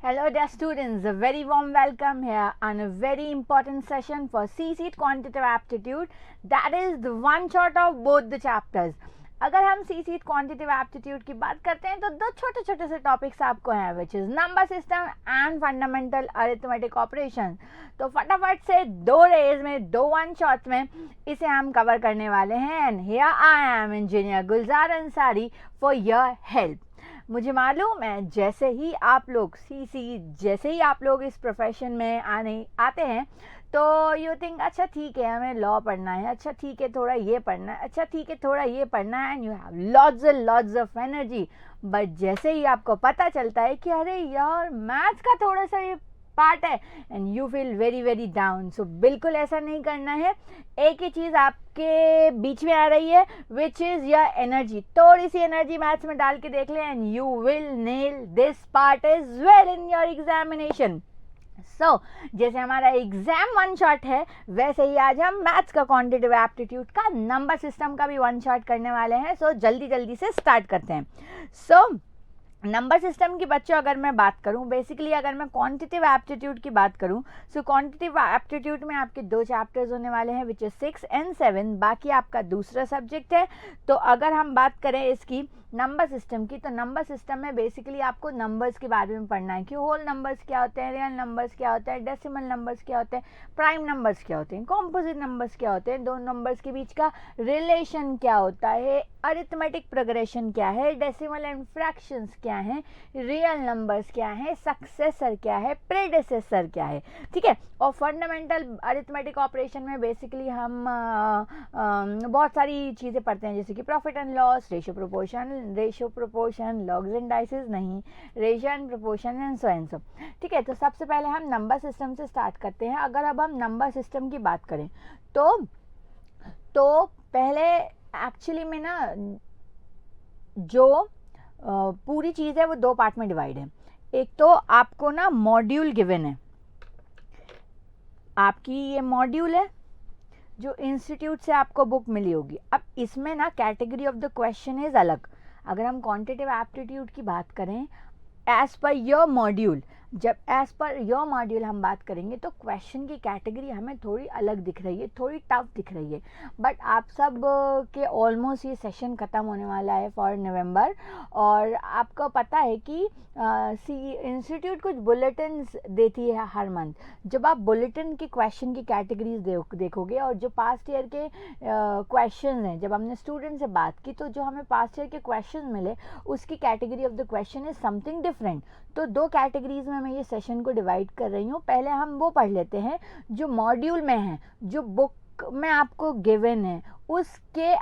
Hello dear students, a very warm welcome here on a very important session for C-Seat Quantitative Aptitude, that is the one shot of both the chapters. अगर हम C-Seat Quantitative Aptitude की बात करते हैं तो दो छोटे छोटे से टॉपिक्स आपको हैं, which is number system and fundamental arithmetic operation. तो फटाफट से दो डेज में दो वन शॉट्स में इसे हम कवर करने वाले हैं. And here I am engineer Gulzar Ansari for your help. मुझे मालूम है जैसे ही आप लोग जैसे ही आप लोग इस प्रोफेशन में आते हैं तो यू थिंक अच्छा ठीक है हमें लॉ पढ़ना है, अच्छा ठीक है थोड़ा ये पढ़ना है, अच्छा ठीक है थोड़ा ये पढ़ना है, and you have lots of energy. But जैसे ही आपको पता चलता है कि अरे यार मैथ्स का थोड़ा सा ये पार्ट है, and you feel very down. So बिल्कुल ऐसा नहीं करना है. एक ही चीज़ आपके बीच में आ रही है विच इज़ योर एनर्जी. थोड़ी सी एनर्जी मैथ्स में डाल के देख लें and you will nail this part is well in your examination. So जैसे हमारा एग्जाम वन शॉट है वैसे ही आज हम मैथ्स का क्वांटिटेटिव एप्टीट्यूड का नंबर सिस्टम का भी वन शॉट करने वाले हैं. सो जल्दी से स्टार्ट करते हैं. सो नंबर सिस्टम की बच्चों अगर मैं बात करूं, बेसिकली अगर मैं क्वांटिटेटिव एप्टीट्यूड की बात करूं, सो क्वांटिटेटिव एप्टीट्यूड में आपके दो चैप्टर्स होने वाले हैं विच इज 6 and 7. बाकी आपका दूसरा सब्जेक्ट है. तो अगर हम बात करें इसकी नंबर सिस्टम की, तो नंबर सिस्टम में बेसिकली आपको नंबर्स के बारे में पढ़ना है कि होल नंबर्स क्या होते हैं, रियल नंबर्स क्या होते हैं, डेसिमल नंबर्स क्या होते हैं, प्राइम नंबर्स क्या होते हैं, कॉम्पोजिट नंबर्स क्या होते हैं, दो नंबर्स के बीच का रिलेशन क्या होता है, अरिथमेटिक प्रोग्रेशन क्या है, डेसिमल एंड फ्रैक्शंस क्या हैं, रियल नंबर्स क्या हैं, सक्सेसर क्या है, प्रेडेसेसर क्या है. ठीक है. और फंडामेंटल अरिथमेटिक ऑपरेशन में बेसिकली हम बहुत सारी चीज़ें पढ़ते हैं जैसे कि profit and loss, ratio proportion, logs and dices नहीं, ratio and proportion and so and so. ठीक है. तो सबसे पहले हम नंबर सिस्टम से स्टार्ट करते हैं. अगर अब हम नंबर सिस्टम की बात करें तो पहले एक्चुअली में ना जो पूरी चीज़ है वो दो पार्ट में डिवाइड है. एक तो आपको ना मॉड्यूल गिवन है, आपकी ये मॉड्यूल है जो इंस्टीट्यूट से आपको बुक मिली होगी. अब इसमें ना category of the question is अलग. अगर हम क्वांटिटेटिव एप्टीट्यूड की बात करें एज पर योर मॉड्यूल, जब एज पर योर मॉड्यूल हम बात करेंगे तो क्वेश्चन की कैटेगरी हमें थोड़ी अलग दिख रही है, थोड़ी टफ दिख रही है. बट आप सब के ऑलमोस्ट ये सेशन ख़त्म होने वाला है फॉर नवंबर, और आपको पता है कि इंस्टीट्यूट कुछ बुलेटिन्स देती है हर मंथ. जब आप बुलेटिन की क्वेश्चन की कैटेगरीज देखोगे और जो पास्ट ईयर के क्वेश्चन हैं, जब हमने स्टूडेंट से बात की तो जो हमें पास्ट ईयर के क्वेश्चन मिले उसकी category of the question is something different. तो दो कैटेगरीज में मैं ये सेशन को डिवाइड कर रही हूँ. पहले हम वो पढ़ लेते हैं जो मॉड्यूल में है, जो बुक में आपको गिवन है उसके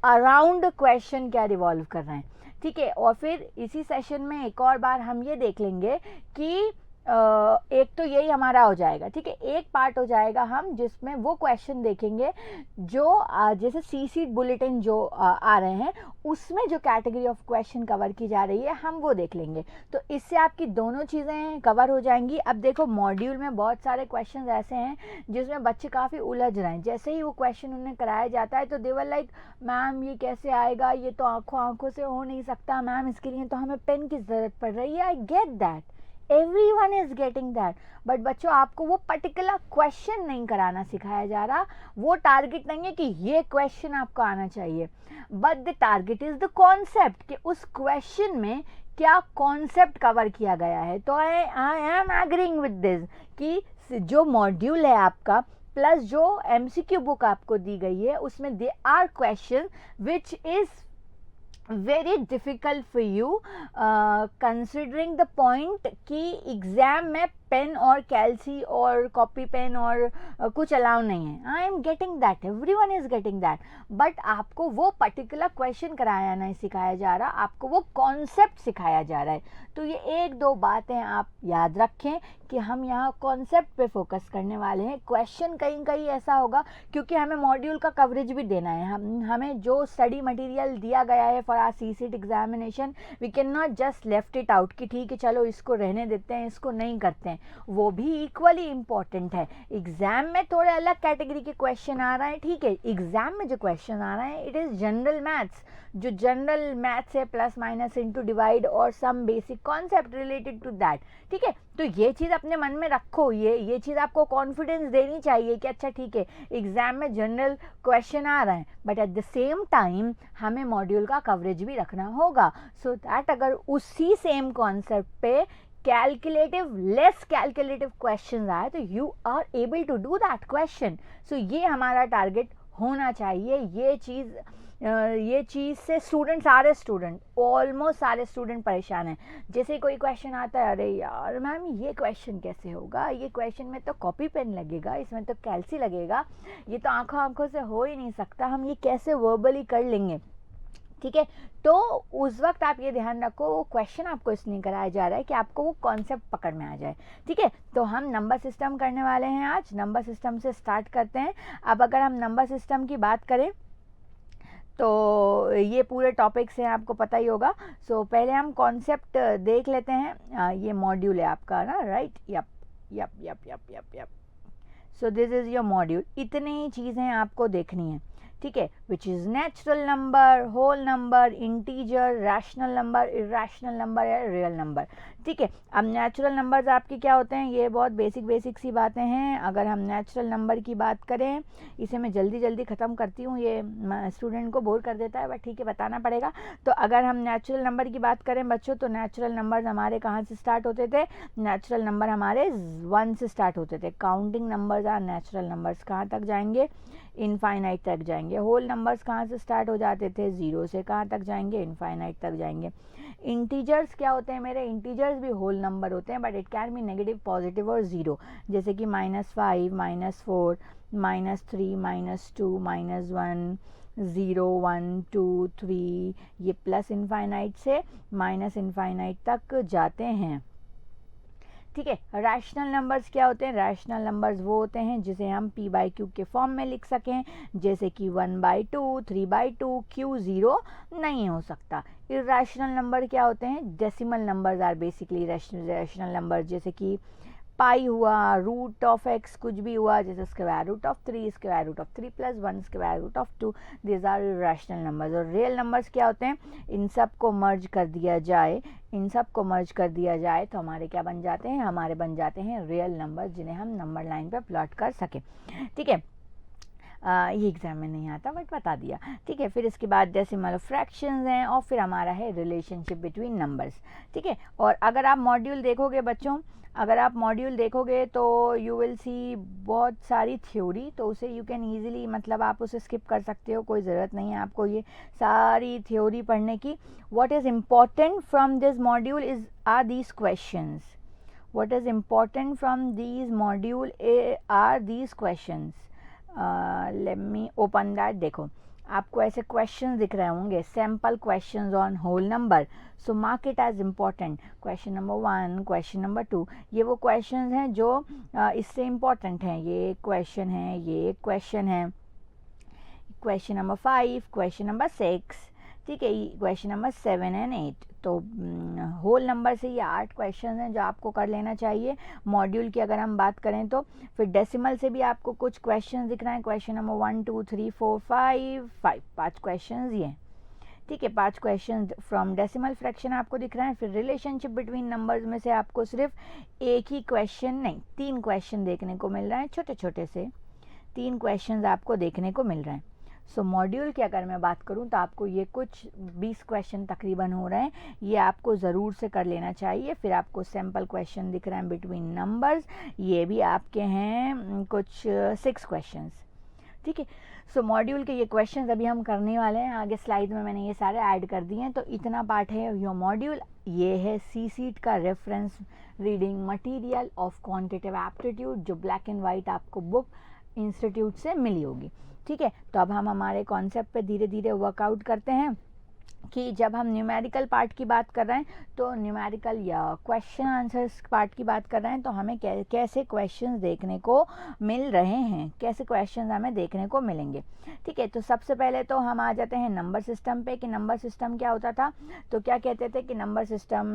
अराउंड क्वेश्चन क्या रिवॉल्व कर रहे हैं. ठीक है. और फिर इसी सेशन में एक और बार हम ये देख लेंगे कि एक तो यही हमारा हो जाएगा. ठीक है. एक पार्ट हो जाएगा हम जिसमें वो क्वेश्चन देखेंगे जो जैसे C-Seat बुलेटिन जो आ रहे हैं उसमें जो कैटेगरी ऑफ क्वेश्चन कवर की जा रही है हम वो देख लेंगे. तो इससे आपकी दोनों चीज़ें कवर हो जाएंगी. अब देखो मॉड्यूल में बहुत सारे क्वेश्चन ऐसे हैं जिसमें बच्चे काफ़ी उलझ रहे हैं. जैसे ही वो क्वेश्चन उन्हें कराया जाता है तो दे वर लाइक मैम ये कैसे आएगा, ये तो आंखों से हो नहीं सकता मैम, इसके लिए तो हमें पेन की ज़रूरत पड़ रही है. I get that, everyone is getting that. But बच्चों आपको वो पर्टिकुलर क्वेश्चन नहीं कराना सिखाया जा रहा. वो टारगेट नहीं है कि ये क्वेश्चन आपको आना चाहिए, but the target is the concept कि उस क्वेश्चन में क्या कॉन्सेप्ट कवर किया गया है. तो I am agreeing with this कि जो मॉड्यूल है आपका प्लस जो MCQ बुक आपको दी गई है उसमें they are question which is very difficult for you considering the point कि एग्ज़ाम में पेन और कैल्सी और कॉपी पेन और कुछ अलाउ नहीं है. I am getting that, everyone is getting that. But आपको वो पर्टिकुलर क्वेश्चन कराया नहीं सिखाया जा रहा, आपको वो कॉन्सेप्ट सिखाया जा रहा है. तो ये एक दो बातें आप याद रखें कि हम यहाँ कॉन्सेप्ट पे फोकस करने वाले हैं. क्वेश्चन कहीं ऐसा होगा क्योंकि हमें मॉड्यूल का कवरेज भी देना है. हमें जो स्टडी मटेरियल दिया गया है for our C-Seat examination we can not just left it out कि ठीक है चलो इसको रहने देते हैं, इसको नहीं करते हैं. हैं वो भी इक्वली इम्पॉर्टेंट है। एग्जाम में थोड़े अलग कैटेगरी के क्वेश्चन आ रहे हैं, ठीक है, एग्जाम में जो क्वेश्चन आ रहे हैं इट इज़ जनरल मैथ्स, जो जनरल मैथ्स है, प्लस माइनस इनटू डिवाइड और some basic concept related to that, ठीक है। तो ये चीज़ अपने मन में रखो, ये चीज़ आपको कॉन्फिडेंस देनी चाहिए कि अच्छा ठीक है एग्जाम में जनरल क्वेश्चन आ रहे हैं, but at the same time हमें मॉड्यूल का कवरेज भी रखना होगा, सो दैट अगर उसी सेम कॉन्सेप्ट पे कैलकुलेटिव लेस कैलकुलेटिव क्वेश्चन आए तो you are able to do that question. So ये हमारा टारगेट होना चाहिए। ये चीज़ से सारे स्टूडेंट ऑलमोस्ट सारे स्टूडेंट परेशान हैं। जैसे कोई क्वेश्चन आता है, अरे यार मैम ये क्वेश्चन कैसे होगा, ये क्वेश्चन में तो कॉपी पेन लगेगा, इसमें तो कैल्सी लगेगा, ये तो आंखों से हो ही नहीं सकता, हम ये कैसे वर्बली कर लेंगे, ठीक है। तो उस वक्त आप ये ध्यान रखो वो क्वेश्चन आपको इसलिए कराया जा रहा है कि आपको वो कॉन्सेप्ट पकड़ में आ जाए, ठीक है। तो हम नंबर सिस्टम करने वाले हैं आज, नंबर सिस्टम से स्टार्ट करते हैं। अब अगर हम नंबर सिस्टम की बात करें तो ये पूरे टॉपिक्स हैं, आपको पता ही होगा। सो पहले हम कॉन्सेप्ट देख लेते हैं। ये मॉड्यूल है आपका ना, right, yup yup yup yup yup yup. So this is your module. इतनी ही चीज़ें आपको देखनी है, ठीक है, which is natural number, whole number, integer, rational number, irrational number या रियल नंबर, ठीक है। अब नेचुरल नंबर्स आपके क्या होते हैं, ये बहुत बेसिक सी बातें हैं। अगर हम नेचुरल नंबर की बात करें, इसे मैं जल्दी ख़त्म करती हूँ, ये स्टूडेंट को बोर कर देता है, बट ठीक है बताना पड़ेगा। तो अगर हम नेचुरल नंबर की बात करें बच्चों, तो नेचुरल नंबर्स हमारे कहाँ से स्टार्ट होते थे, नेचुरल नंबर हमारे 1 से स्टार्ट होते थे। Counting numbers are natural numbers, कहाँ तक जाएंगे, इनफाइनाइट तक जाएंगे। होल नंबर्स कहाँ से स्टार्ट हो जाते थे, 0 से कहाँ तक जाएंगे, इनफाइनाइट तक जाएंगे। इंटीजर्स क्या होते हैं मेरे, इंटीजर्स भी होल नंबर होते हैं, but it can be negative, positive और ज़ीरो, जैसे कि -5, -4, -3, -2, -1, 0, 1, 2, 3, ये प्लस इनफाइनाइट से माइनस इनफाइनाइट तक जाते हैं, ठीक है। रैशनल नंबर्स क्या होते हैं, रैशनल नंबर्स वो होते हैं जिसे हम p/q के फॉर्म में लिख सकें, जैसे कि 1/2, 3/2, q 0 नहीं हो सकता। इरेशनल नंबर क्या होते हैं, decimal numbers are basically rational number, जैसे कि पाई हुआ, रूट ऑफ x कुछ भी हुआ, जैसे square root of 3, square root of 3 + 1, square root of 2, this are rational numbers. और रियल नंबर्स क्या होते हैं, इन सब को मर्ज कर दिया जाए तो हमारे क्या बन जाते हैं, हमारे बन जाते हैं रियल नंबर, जिन्हें हम नंबर लाइन पर प्लॉट कर सकें, ठीक है। ये एग्जाम में नहीं आता बट बता दिया, ठीक है। फिर इसके बाद डेसिमल फ्रैक्शंस हैं और फिर हमारा है रिलेशनशिप बिटवीन नंबर्स, ठीक है। और अगर आप मॉड्यूल देखोगे बच्चों, तो यू विल सी बहुत सारी थ्योरी, तो उसे यू कैन ईजिली, मतलब आप उसे स्किप कर सकते हो, कोई ज़रूरत नहीं है आपको ये सारी थ्योरी पढ़ने की। What is important from this module are these questions, what is important from these module are these questions. Let me open that. देखो आपको ऐसे क्वेश्चन दिख रहे होंगे, sample questions on whole number, so mark it as important. Question number 1, question number 2, ये वो questions हैं जो इससे इम्पॉर्टेंट हैं। ये क्वेश्चन है, ये क्वेश्चन है, क्वेश्चन नंबर 5, क्वेश्चन नंबर 6, ठीक है, क्वेश्चन नंबर 7 एंड 8। तो होल नंबर से ये 8 क्वेश्चन हैं जो आपको कर लेना चाहिए। मॉड्यूल की अगर हम बात करें तो फिर डेसिमल से भी आपको कुछ क्वेश्चन दिख रहे हैं, क्वेश्चन नंबर 1, 2, 3, 4, 5 क्वेश्चन ये, ठीक है, 5 क्वेश्चन फ्रॉम डेसिमल फ्रैक्शन आपको दिख रहा है। फिर रिलेशनशिप बिटवीन नंबर्स में से आपको सिर्फ एक ही क्वेश्चन नहीं, 3 क्वेश्चन देखने को मिल रहे हैं, छोटे छोटे से 3 क्वेश्चन आपको देखने को मिल रहे हैं। सो मॉड्यूल की अगर मैं बात करूं तो आपको ये कुछ 20 क्वेश्चन तकरीबन हो रहे हैं, ये आपको ज़रूर से कर लेना चाहिए। फिर आपको सैम्पल क्वेश्चन दिख रहे हैं बिटवीन नंबर्स, ये भी आपके हैं कुछ 6 क्वेश्चंस, ठीक है। सो मॉड्यूल के ये क्वेश्चंस अभी हम करने वाले हैं, आगे स्लाइड में मैंने ये सारे ऐड कर दिए हैं। तो इतना पार्ट है योर मॉड्यूल। ये है CSET का reference reading material of quantitative aptitude, जो ब्लैक एंड वाइट आपको बुक इंस्टीट्यूट से मिली होगी, ठीक है। तो अब हम हमारे कॉन्सेप्ट पे धीरे धीरे वर्कआउट करते हैं। कि जब हम न्यूमेरिकल पार्ट की बात कर रहे हैं तो न्यूमेरिकल या क्वेश्चन आंसर्स पार्ट की बात कर रहे हैं तो हमें कैसे क्वेश्चंस देखने को मिल रहे हैं, कैसे क्वेश्चंस हमें देखने को मिलेंगे। ठीक है, तो सबसे पहले तो हम आ जाते हैं नंबर सिस्टम पे कि नंबर सिस्टम क्या होता था। तो क्या कहते थे कि नंबर सिस्टम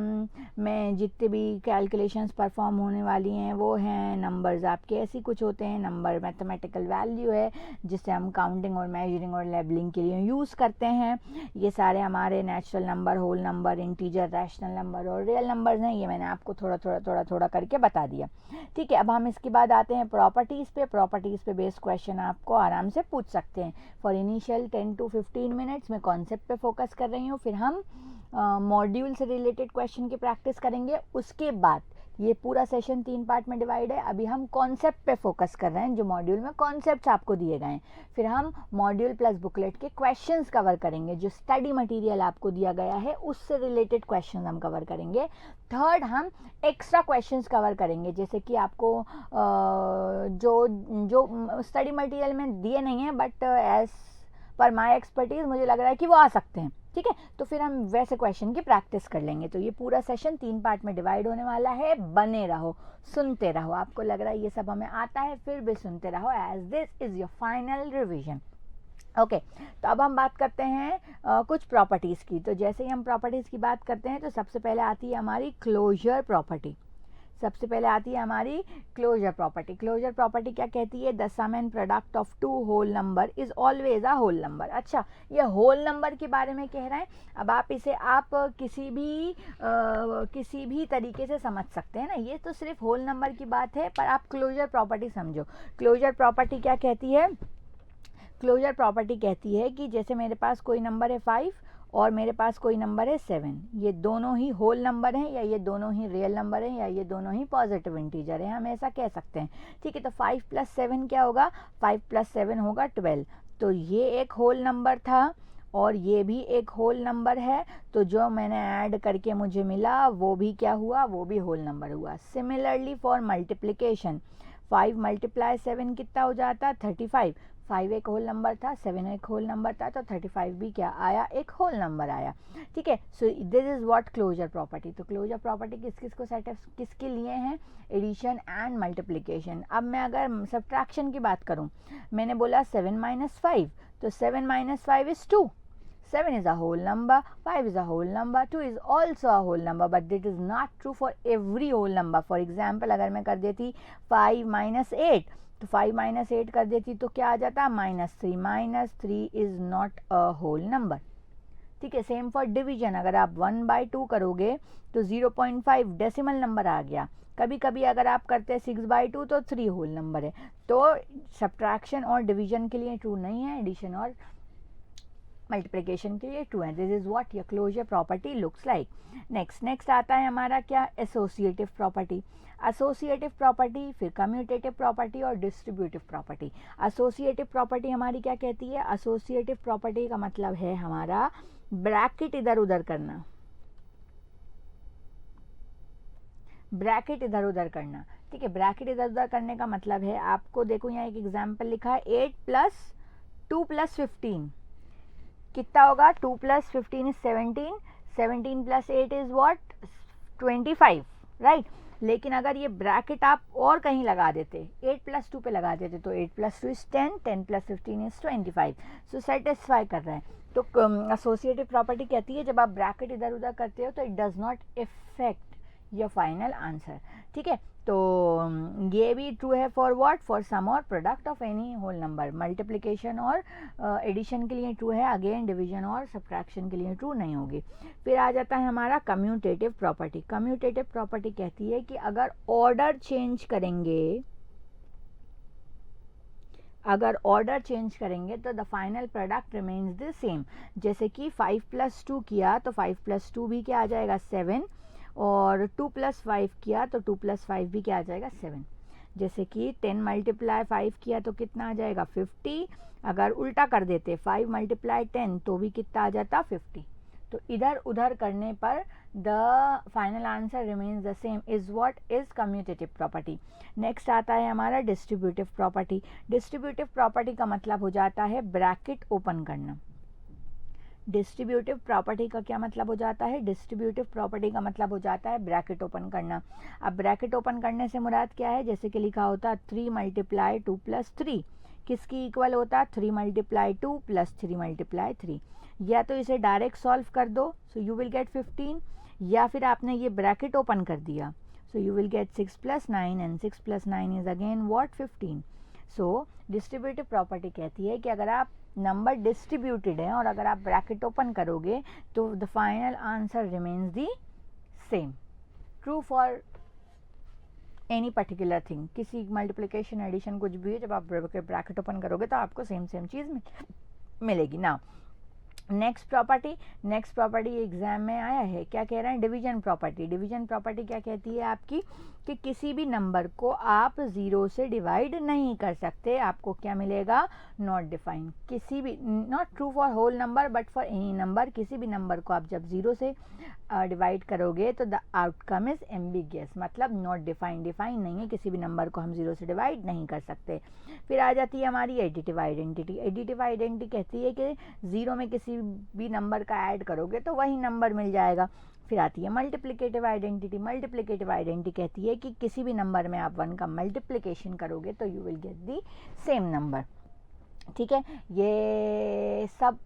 में जितने भी कैलकुलेशंस परफॉर्म होने वाली हैं वो हैं नंबर्स आपके ऐसे कुछ होते हैं। नंबर मैथमेटिकल वैल्यू है जिससे हम काउंटिंग और मेजरिंग और लेबलिंग के लिए यूज़ करते हैं। ये सारे हमारे natural number, whole number, integer, rational number और रियल नंबर्स हैं। ये मैंने आपको थोड़ा करके बता दिया। ठीक है, अब हम इसके बाद आते हैं प्रॉपर्टीज़ पे। प्रॉपर्टीज़ पे बेस्ड क्वेश्चन आपको आराम से पूछ सकते हैं। फॉर इनिशियल 10 to 15 मिनट्स में कॉन्सेप्ट पे फोकस कर रही हूँ, फिर हम मॉड्यूल से रिलेटेड क्वेश्चन की प्रैक्टिस करेंगे। उसके बाद ये पूरा सेशन 3 पार्ट में डिवाइड है। अभी हम कॉन्सेप्ट पे फोकस कर रहे हैं, जो मॉड्यूल में कॉन्सेप्ट्स आपको दिए गए हैं। फिर हम मॉड्यूल प्लस बुकलेट के क्वेश्चंस कवर करेंगे, जो स्टडी मटेरियल आपको दिया गया है उससे रिलेटेड क्वेश्चंस हम कवर करेंगे। थर्ड, हम एक्स्ट्रा क्वेश्चंस कवर करेंगे, जैसे कि आपको जो स्टडी मटेरियल में दिए नहीं है but as per my expertise मुझे लग रहा है कि वो आ सकते हैं। ठीक है, तो फिर हम वैसे क्वेश्चन की प्रैक्टिस कर लेंगे। तो ये पूरा सेशन 3 पार्ट में डिवाइड होने वाला है। बने रहो, सुनते रहो। आपको लग रहा है ये सब हमें आता है, फिर भी सुनते रहो, as this is your final revision. Okay, तो अब हम बात करते हैं कुछ प्रॉपर्टीज़ की। तो जैसे ही हम प्रॉपर्टीज़ की बात करते हैं तो सबसे पहले आती है हमारी क्लोजर प्रॉपर्टी। सबसे पहले आती है हमारी क्लोजर प्रॉपर्टी। क्लोजर प्रॉपर्टी क्या कहती है? The sum and product of two whole number is always a whole number. अच्छा, ये होल नंबर के बारे में कह रहे हैं। अब आप इसे किसी भी तरीके से समझ सकते हैं ना, ये तो सिर्फ होल नंबर की बात है, पर आप क्लोजर प्रॉपर्टी समझो। क्लोजर प्रॉपर्टी क्या कहती है? क्लोजर प्रॉपर्टी कहती है कि जैसे मेरे पास कोई नंबर है 5 और मेरे पास कोई नंबर है 7, ये दोनों ही होल नंबर हैं या ये दोनों ही रियल नंबर हैं या ये दोनों ही पॉजिटिव इंटीजर हैं, हम ऐसा कह सकते हैं। ठीक है, तो 5 + 7 क्या होगा? 5 + 7 होगा 12। तो ये एक होल नंबर था और ये भी एक होल नंबर है, तो जो मैंने ऐड करके मुझे मिला वो भी क्या हुआ? वो भी होल नंबर हुआ। सिमिलरली फॉर मल्टीप्लिकेशन, 5 × 7 कितना हो जाता? 35। 5 एक होल नंबर था, 7 एक होल नंबर था, तो 35 भी क्या आया? एक होल नंबर आया। ठीक है, so this is what closure property. तो क्लोजर प्रॉपर्टी किसके लिए हैं? Addition and multiplication. अब मैं अगर सब्ट्रैक्शन की बात करूं, मैंने बोला 7 - 5, तो 7 - 5 is 2. 7 is a whole number, 5 is a whole number, 2 is also a whole number, but it is not true for every whole number. For example, अगर मैं कर देती 5 - 8, तो 5 - 8 कर देती तो क्या आ जाता? -3. -3 is not a whole number. ठीक है, सेम फॉर डिवीजन। अगर आप 1/2 करोगे तो 0.5 डेसिमल नंबर आ गया। कभी कभी अगर आप करते हैं 6/2 तो 3 होल नंबर है। तो सब्ट्रैक्शन और डिवीजन के लिए ट्रू नहीं है, एडिशन और मल्टीप्लिकेशन के लिए ट्रू है। This is what your closure property looks like. Next आता है हमारा क्या? Associative property. एसोसिएटिव प्रॉपर्टी, फिर कम्यूटेटिव प्रॉपर्टी और डिस्ट्रीब्यूटिव प्रॉपर्टी। एसोसिएटिव प्रॉपर्टी हमारी क्या कहती है? एसोसिएटिव प्रॉपर्टी का मतलब है हमारा ब्रैकेट इधर उधर करना, ब्रैकेट इधर उधर करना। ठीक है, ब्रैकेट इधर उधर करने का मतलब है, आपको देखो यहाँ एक एग्जाम्पल लिखा है, 8 + 2 + 15 कितना होगा? 2 + 15 is 17, 17 + 8 is what? 25, राइट। लेकिन अगर ये ब्रैकेट आप और कहीं लगा देते, 8 + 2 पे लगा देते, तो 8 + 2 is 10, 10 + 15 is 25। सो सेटिस्फाई कर रहे हैं। तो एसोसिएटिव प्रॉपर्टी कहती है जब आप ब्रैकेट इधर उधर करते हो तो it does not effect your final answer. ठीक है, तो ये भी ट्रू है फॉर व्हाट? फॉर सम और product of any whole number. Multiplication और एडिशन के लिए ट्रू है, अगेन डिवीजन और सब्ट्रैक्शन के लिए ट्रू नहीं होगी। फिर आ जाता है हमारा कम्यूटेटिव प्रॉपर्टी। कम्यूटेटिव प्रॉपर्टी कहती है कि अगर ऑर्डर चेंज करेंगे, तो the final product remains the same. जैसे कि 5 + 2 किया तो 5 + 2 भी क्या आ जाएगा? 7, और 2 + 5 किया तो 2 + 5 भी क्या आ जाएगा? 7। जैसे कि 10 × 5 किया तो कितना आ जाएगा? 50। अगर उल्टा कर देते 5 × 10 तो भी कितना आ जाता? 50। तो इधर उधर करने पर the final answer remains the same is what is commutative property. Next आता है हमारा डिस्ट्रीब्यूटिव प्रॉपर्टी। डिस्ट्रीब्यूटिव प्रॉपर्टी का मतलब हो जाता है ब्रैकेट ओपन करना। डिस्ट्रीब्यूटिव प्रॉपर्टी का क्या मतलब हो जाता है? डिस्ट्रीब्यूटिव प्रॉपर्टी का मतलब हो जाता है ब्रैकेट ओपन करना। अब ब्रैकेट ओपन करने से मुराद क्या है? जैसे कि लिखा होता 3 × 2 + 3 किसकी इक्वल होता? 3 × 2 + 3 × 3। या तो इसे डायरेक्ट सॉल्व कर दो, सो यू विल गेट 15, या फिर आपने ये ब्रैकेट ओपन कर दिया, so you will get 6 + 9 and 6 + 9 is again what? 15। So distributive property कहती है कि अगर आप नंबर डिस्ट्रीब्यूटेड है और अगर आप ब्रैकेट ओपन करोगे तो the final answer remains the same, true for any particular thing. किसी मल्टीप्लिकेशन एडिशन कुछ भी है, जब आप ब्रैकेट ओपन करोगे तो आपको सेम चीज़ मिलेगी ना। नेक्स्ट प्रॉपर्टी एग्जाम में आया है, क्या कह रहा है? Division property. डिवीजन प्रॉपर्टी क्या कहती है आपकी? कि किसी भी नंबर को आप 0 से डिवाइड नहीं कर सकते, आपको क्या मिलेगा? Not define. किसी भी, not true for whole number but for any number, किसी भी नंबर को आप जब 0 से डिवाइड करोगे तो द आउटकम इज एम्बिगियस, मतलब नॉट डिफाइन, डिफाइन नहीं है, किसी भी नंबर को हम 0 से डिवाइड नहीं कर सकते। फिर आ जाती है हमारी एडिटिव आइडेंटिटी। एडिटिव आइडेंटिटी कहती है कि 0 में किसी भी नंबर का ऐड करोगे तो वही नंबर मिल जाएगा। फिर आती है मल्टीप्लिकेटिव आइडेंटिटी। मल्टीप्लिकेटिव आइडेंटिटी कहती है कि किसी भी नंबर में आप 1 का मल्टीप्लिकेशन करोगे तो you will get the same number. ठीक है, ये सब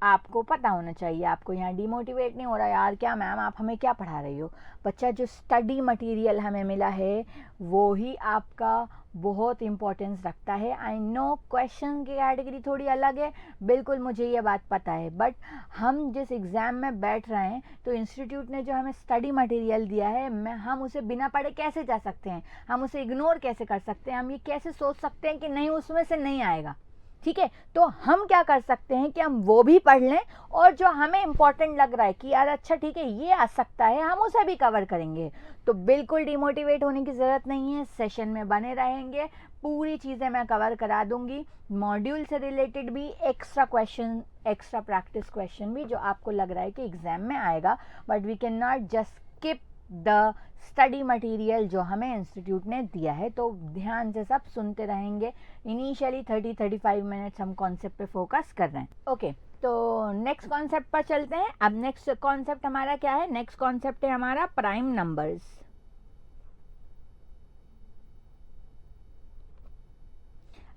आपको पता होना चाहिए। आपको यहाँ डिमोटिवेट नहीं हो रहा यार, क्या मैम आप हमें क्या पढ़ा रही हो? बच्चा, जो स्टडी मटेरियल हमें मिला है वो ही आपका बहुत इम्पोर्टेंस रखता है। आई नो क्वेश्चन की कैटेगरी थोड़ी अलग है, बिल्कुल मुझे ये बात पता है, बट हम जिस एग्ज़ाम में बैठ रहे हैं तो इंस्टीट्यूट ने जो हमें स्टडी मटेरियल दिया है, हम उसे बिना पढ़े कैसे जा सकते हैं? हम उसे इग्नोर कैसे कर सकते हैं? हम ये कैसे सोच सकते हैं कि नहीं उसमें से नहीं आएगा? ठीक है, तो हम क्या कर सकते हैं कि हम वो भी पढ़ लें और जो हमें इम्पोर्टेंट लग रहा है कि यार अच्छा ठीक है ये आ सकता है, हम उसे भी कवर करेंगे। तो बिल्कुल डिमोटिवेट होने की ज़रूरत नहीं है, सेशन में बने रहेंगे, पूरी चीज़ें मैं कवर करा दूंगी। मॉड्यूल से रिलेटेड भी extra question, extra practice question भी जो आपको लग रहा है कि एग्जाम में आएगा, but we can not just skip the study material जो हमें इंस्टीट्यूट ने दिया है। तो ध्यान से सब सुनते रहेंगे। इनिशियली 30-35 मिनट्स हम कॉन्सेप्ट पे फोकस कर रहे हैं। ओके, तो नेक्स्ट कॉन्सेप्ट पर चलते हैं। अब नेक्स्ट कॉन्सेप्ट हमारा क्या है? नेक्स्ट कॉन्सेप्ट है हमारा प्राइम नंबर्स।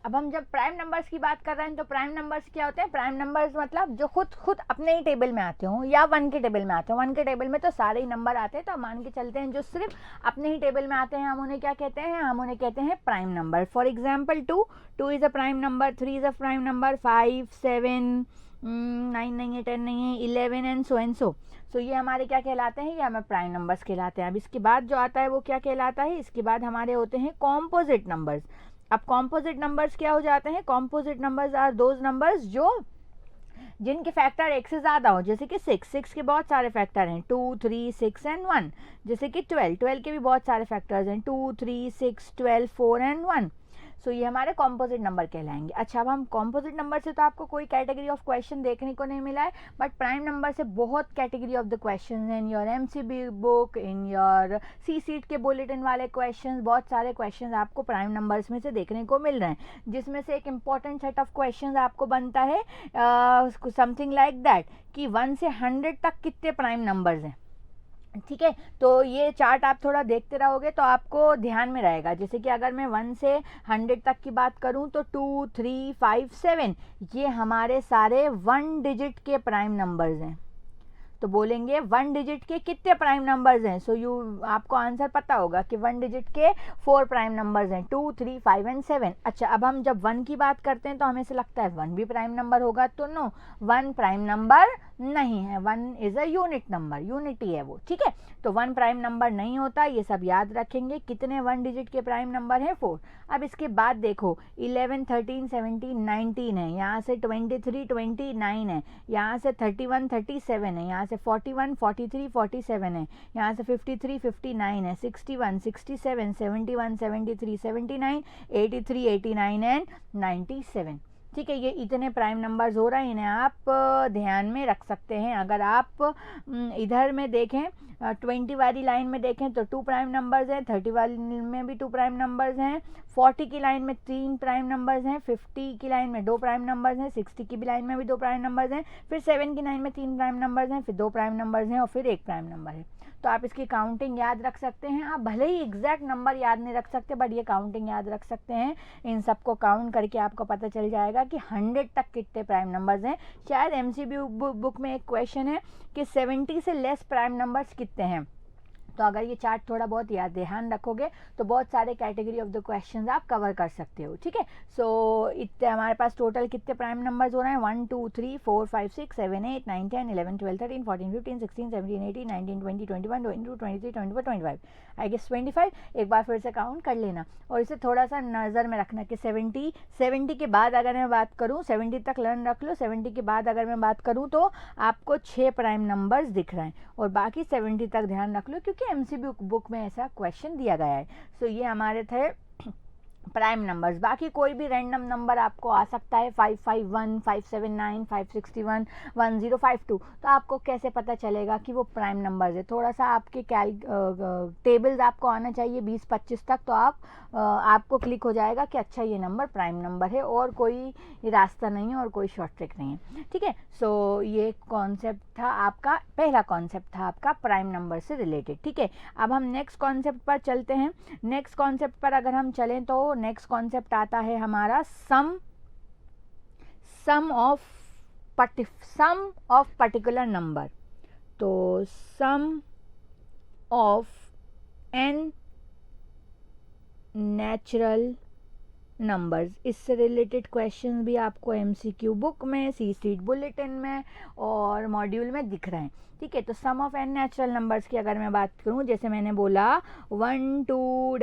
अब हम जब प्राइम नंबर्स की बात कर रहे हैं तो प्राइम नंबर्स क्या होते हैं? प्राइम नंबर्स मतलब जो खुद अपने ही टेबल में आते हो या 1 के टेबल में आते हो। 1 के टेबल में तो सारे ही नंबर आते हैं, तो मान के चलते हैं जो सिर्फ अपने ही टेबल में आते हैं हम उन्हें क्या कहते हैं? हम उन्हें कहते हैं prime number. For example 2 is a prime number, 3 is a prime number, 5, 7, 9 नहीं है, 10 नहीं है, 11 एंड सो। सो ये हमारे क्या कहलाते हैं? ये हमें प्राइम नंबर्स कहलाते हैं। अब इसके बाद जो आता है वो क्या कहलाता है? इसके बाद हमारे होते हैं कॉम्पोजिट नंबर्स। अब कॉम्पोजिट नंबर्स क्या हो जाते हैं? Composite numbers are those numbers जो जिनके फैक्टर एक से ज़्यादा हो, जैसे कि 6 के बहुत सारे फैक्टर हैं, 2, 3, 6 एंड 1। जैसे कि 12 के भी बहुत सारे फैक्टर्स हैं, 2, 3, 6, 12, 4 एंड 1। सो ये हमारे कॉम्पोजिट नंबर कहलाएंगे। अच्छा, अब हम कॉम्पोजिट नंबर से तो आपको कोई कैटेगरी ऑफ क्वेश्चन देखने को नहीं मिला है, बट प्राइम नंबर से बहुत category of the question in your MCB book, in your C seat के बुलेटिन वाले क्वेश्चन, बहुत सारे क्वेश्चन आपको प्राइम नंबर्स में से देखने को मिल रहे हैं, जिसमें से एक इंपॉर्टेंट सेट ऑफ क्वेश्चन आपको बनता है समथिंग लाइक दैट कि 1 से 100 तक कितने प्राइम नंबर्स हैं। ठीक है, तो ये चार्ट आप थोड़ा देखते रहोगे तो आपको ध्यान में रहेगा। जैसे कि अगर मैं 1 से 100 तक की बात करूं तो 2, 3, 5, 7 ये हमारे सारे 1 डिजिट के प्राइम नंबर्स हैं। तो बोलेंगे 1 डिजिट के कितने प्राइम नंबर्स हैं? सो आपको आंसर पता होगा कि 1 डिजिट के 4 प्राइम नंबर्स हैं, 2, 3, 5 एंड 7। अच्छा, अब हम जब 1 की बात करते हैं तो हमें से लगता है 1 भी प्राइम नंबर होगा, तो नो, 1 प्राइम नंबर नहीं है। 1 is a unit number, unity है वो। ठीक है, तो 1 प्राइम नंबर नहीं होता, ये सब याद रखेंगे। कितने 1 डिजिट के प्राइम नंबर हैं? 4। अब इसके बाद देखो 11, 13, 17, 19 है, यहाँ से 23, 29 है, यहाँ से 31, 37 है, यहाँ से 41, 43, 47 है, यहाँ से 53, 59 है, 61, 67, 71, 73, 79, 83, 89 एंड 97। ठीक है, ये इतने प्राइम नंबर्स हो रहे हैं, इन्हें आप ध्यान में रख सकते हैं। अगर आप इधर में देखें 20 वाली लाइन में देखें तो 2 प्राइम नंबर्स हैं, 30 वाली में भी 2 प्राइम नंबर्स हैं, 40 की लाइन में 3 प्राइम नंबर्स हैं, 50 की लाइन में 2 प्राइम नंबर्स हैं, 60 की भी लाइन में भी 2 प्राइम नंबर्स हैं, फिर 7 की लाइन में 3 प्राइम नंबर्स हैं, फिर 2 प्राइम नंबर्स हैं और फिर 1 प्राइम नंबर है। तो आप इसकी काउंटिंग याद रख सकते हैं। आप भले ही एग्जैक्ट नंबर याद नहीं रख सकते, बट ये काउंटिंग याद रख सकते हैं। इन सबको काउंट करके आपको पता चल जाएगा कि 100 तक कितने प्राइम नंबर्स हैं। शायद एमसीक्यू बुक में एक क्वेश्चन है कि 70 से लेस प्राइम नंबर्स कितने हैं। तो अगर ये चार्ट थोड़ा बहुत याद ध्यान रखोगे तो बहुत सारे कैटेगरी ऑफ द क्वेश्चंस आप कवर कर सकते हो। ठीक है, सो इतने हमारे पास टोटल कितने प्राइम नंबर्स हो रहे हैं, 1 2 3 4 5 6 7 8 9 10 11 12 13 14 15 16 17 18 19 20 21 22 23 24 25 आई गेस 25। एक बार फिर से काउंट कर लेना और इसे थोड़ा सा नज़र में रखना कि 70 के बाद अगर मैं बात करूँ, 70 तक लर्न रख लो, 70 के बाद अगर मैं बात करूँ तो आपको 6 प्राइम नंबर्स दिख रहे हैं और बाकी 70 तक ध्यान रख लो क्योंकि एमसीक्यू बुक में ऐसा क्वेश्चन दिया गया है। सो ये हमारे थे प्राइम नंबर्स। बाकी कोई भी रैंडम नंबर आपको आ सकता है, 551 579 561 1052। तो आपको कैसे पता चलेगा कि वो प्राइम नंबर्स है? थोड़ा सा आपके टेबल्स आपको आना चाहिए 20-25 तक, तो आपको क्लिक हो जाएगा कि अच्छा ये नंबर प्राइम नंबर है और कोई रास्ता नहीं है और कोई शॉर्ट ट्रिक नहीं है। ठीक है, सो ये कॉन्सेप्ट था आपका, पहला कॉन्सेप्ट था आपका प्राइम नंबर से रिलेटेड। ठीक है, अब हम नेक्स्ट कॉन्सेप्ट पर चलते हैं। नेक्स्ट कॉन्सेप्ट पर अगर हम चलें तो नेक्स्ट कॉन्सेप्ट आता है हमारा सम ऑफ पर्टिकुलर नंबर। तो sum of n natural numbers, इससे रिलेटेड क्वेश्चन भी आपको एमसीक्यू बुक में, सी सीट बुलेटिन में और मॉड्यूल में दिख रहे हैं। ठीक है, तो sum of n natural numbers की अगर मैं बात करूं, जैसे मैंने बोला 1 2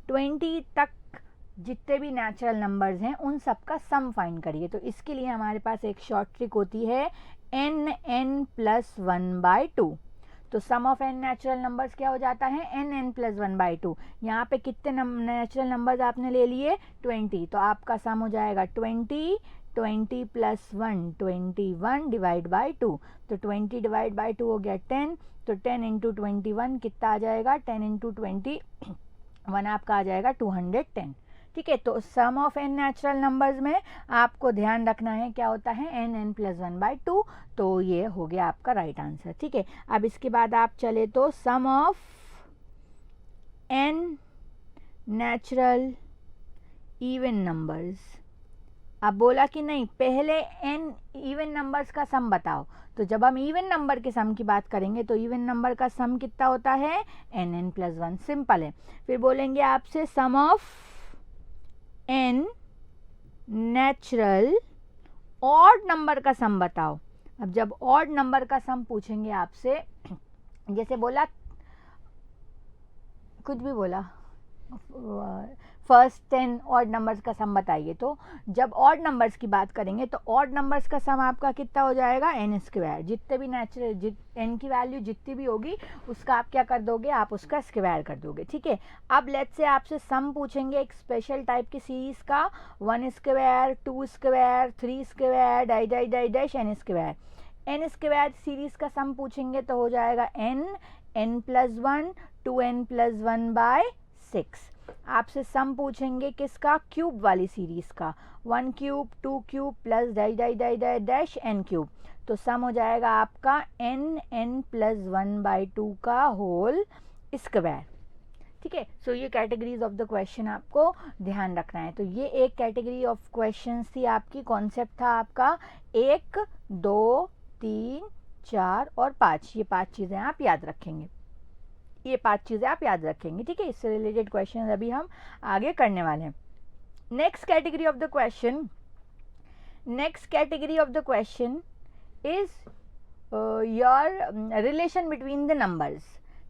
20 तक जितने भी नेचुरल नंबर्स हैं उन सब का सम फाइंड करिए। तो इसके लिए हमारे पास एक शॉर्ट ट्रिक होती है n+1/2। तो sum of n natural numbers क्या हो जाता है, n+1/2। यहाँ पे कितने नेचुरल नंबर्स आपने ले लिए, 20, तो आपका सम हो जाएगा 20 20 + 1 21 डिवाइड बाई 2। तो 20 डिवाइड बाई 2 हो गया 10, तो 10 × 21 कितना आ जाएगा, 10 × 21 आपका आ जाएगा 210। ठीक है, तो sum of n natural numbers में आपको ध्यान रखना है क्या होता है, n+1/2। तो ये हो गया आपका राइट आंसर। ठीक है, अब इसके बाद आप चले तो sum of n natural even numbers. अब बोला कि नहीं पहले n इवन नंबर्स का सम बताओ। तो जब हम इवन नंबर के सम की बात करेंगे तो इवन नंबर का सम कितना होता है, n+1, सिंपल है। फिर बोलेंगे आपसे sum of n natural odd number का सम बताओ। अब जब ऑड नंबर का सम पूछेंगे आपसे, जैसे बोला कुछ भी बोला, फर्स्ट 10 ऑड नंबर्स का सम बताइए। तो जब ऑड नंबर्स की बात करेंगे तो ऑड नंबर्स का सम आपका कितना हो जाएगा, n²। जितने भी नेचुरल n की वैल्यू जितनी भी होगी उसका आप क्या कर दोगे, आप उसका स्क्वायर कर दोगे। ठीक है, अब लेट्स से आपसे सम पूछेंगे एक स्पेशल टाइप की सीरीज का, 1², 2², 3², n² सीरीज का सम पूछेंगे तो हो जाएगा n+1 2n+1/6। आपसे सम पूछेंगे किसका, क्यूब वाली सीरीज का, 1³ 2³ + n³। तो सम हो जाएगा आपका n+1/2 का होल स्क्वायर। ठीक है, सो ये कैटेगरीज ऑफ द क्वेश्चन आपको ध्यान रखना है। तो ये एक कैटेगरी ऑफ क्वेश्चंस थी आपकी, कॉन्सेप्ट था आपका 1 2 3 4 और 5। ये 5 चीज़ें आप याद रखेंगे, ये 5 चीज़ें आप याद रखेंगे। ठीक है, इससे रिलेटेड क्वेश्चन अभी हम आगे करने वाले हैं। Next category of the question is your relation between the numbers.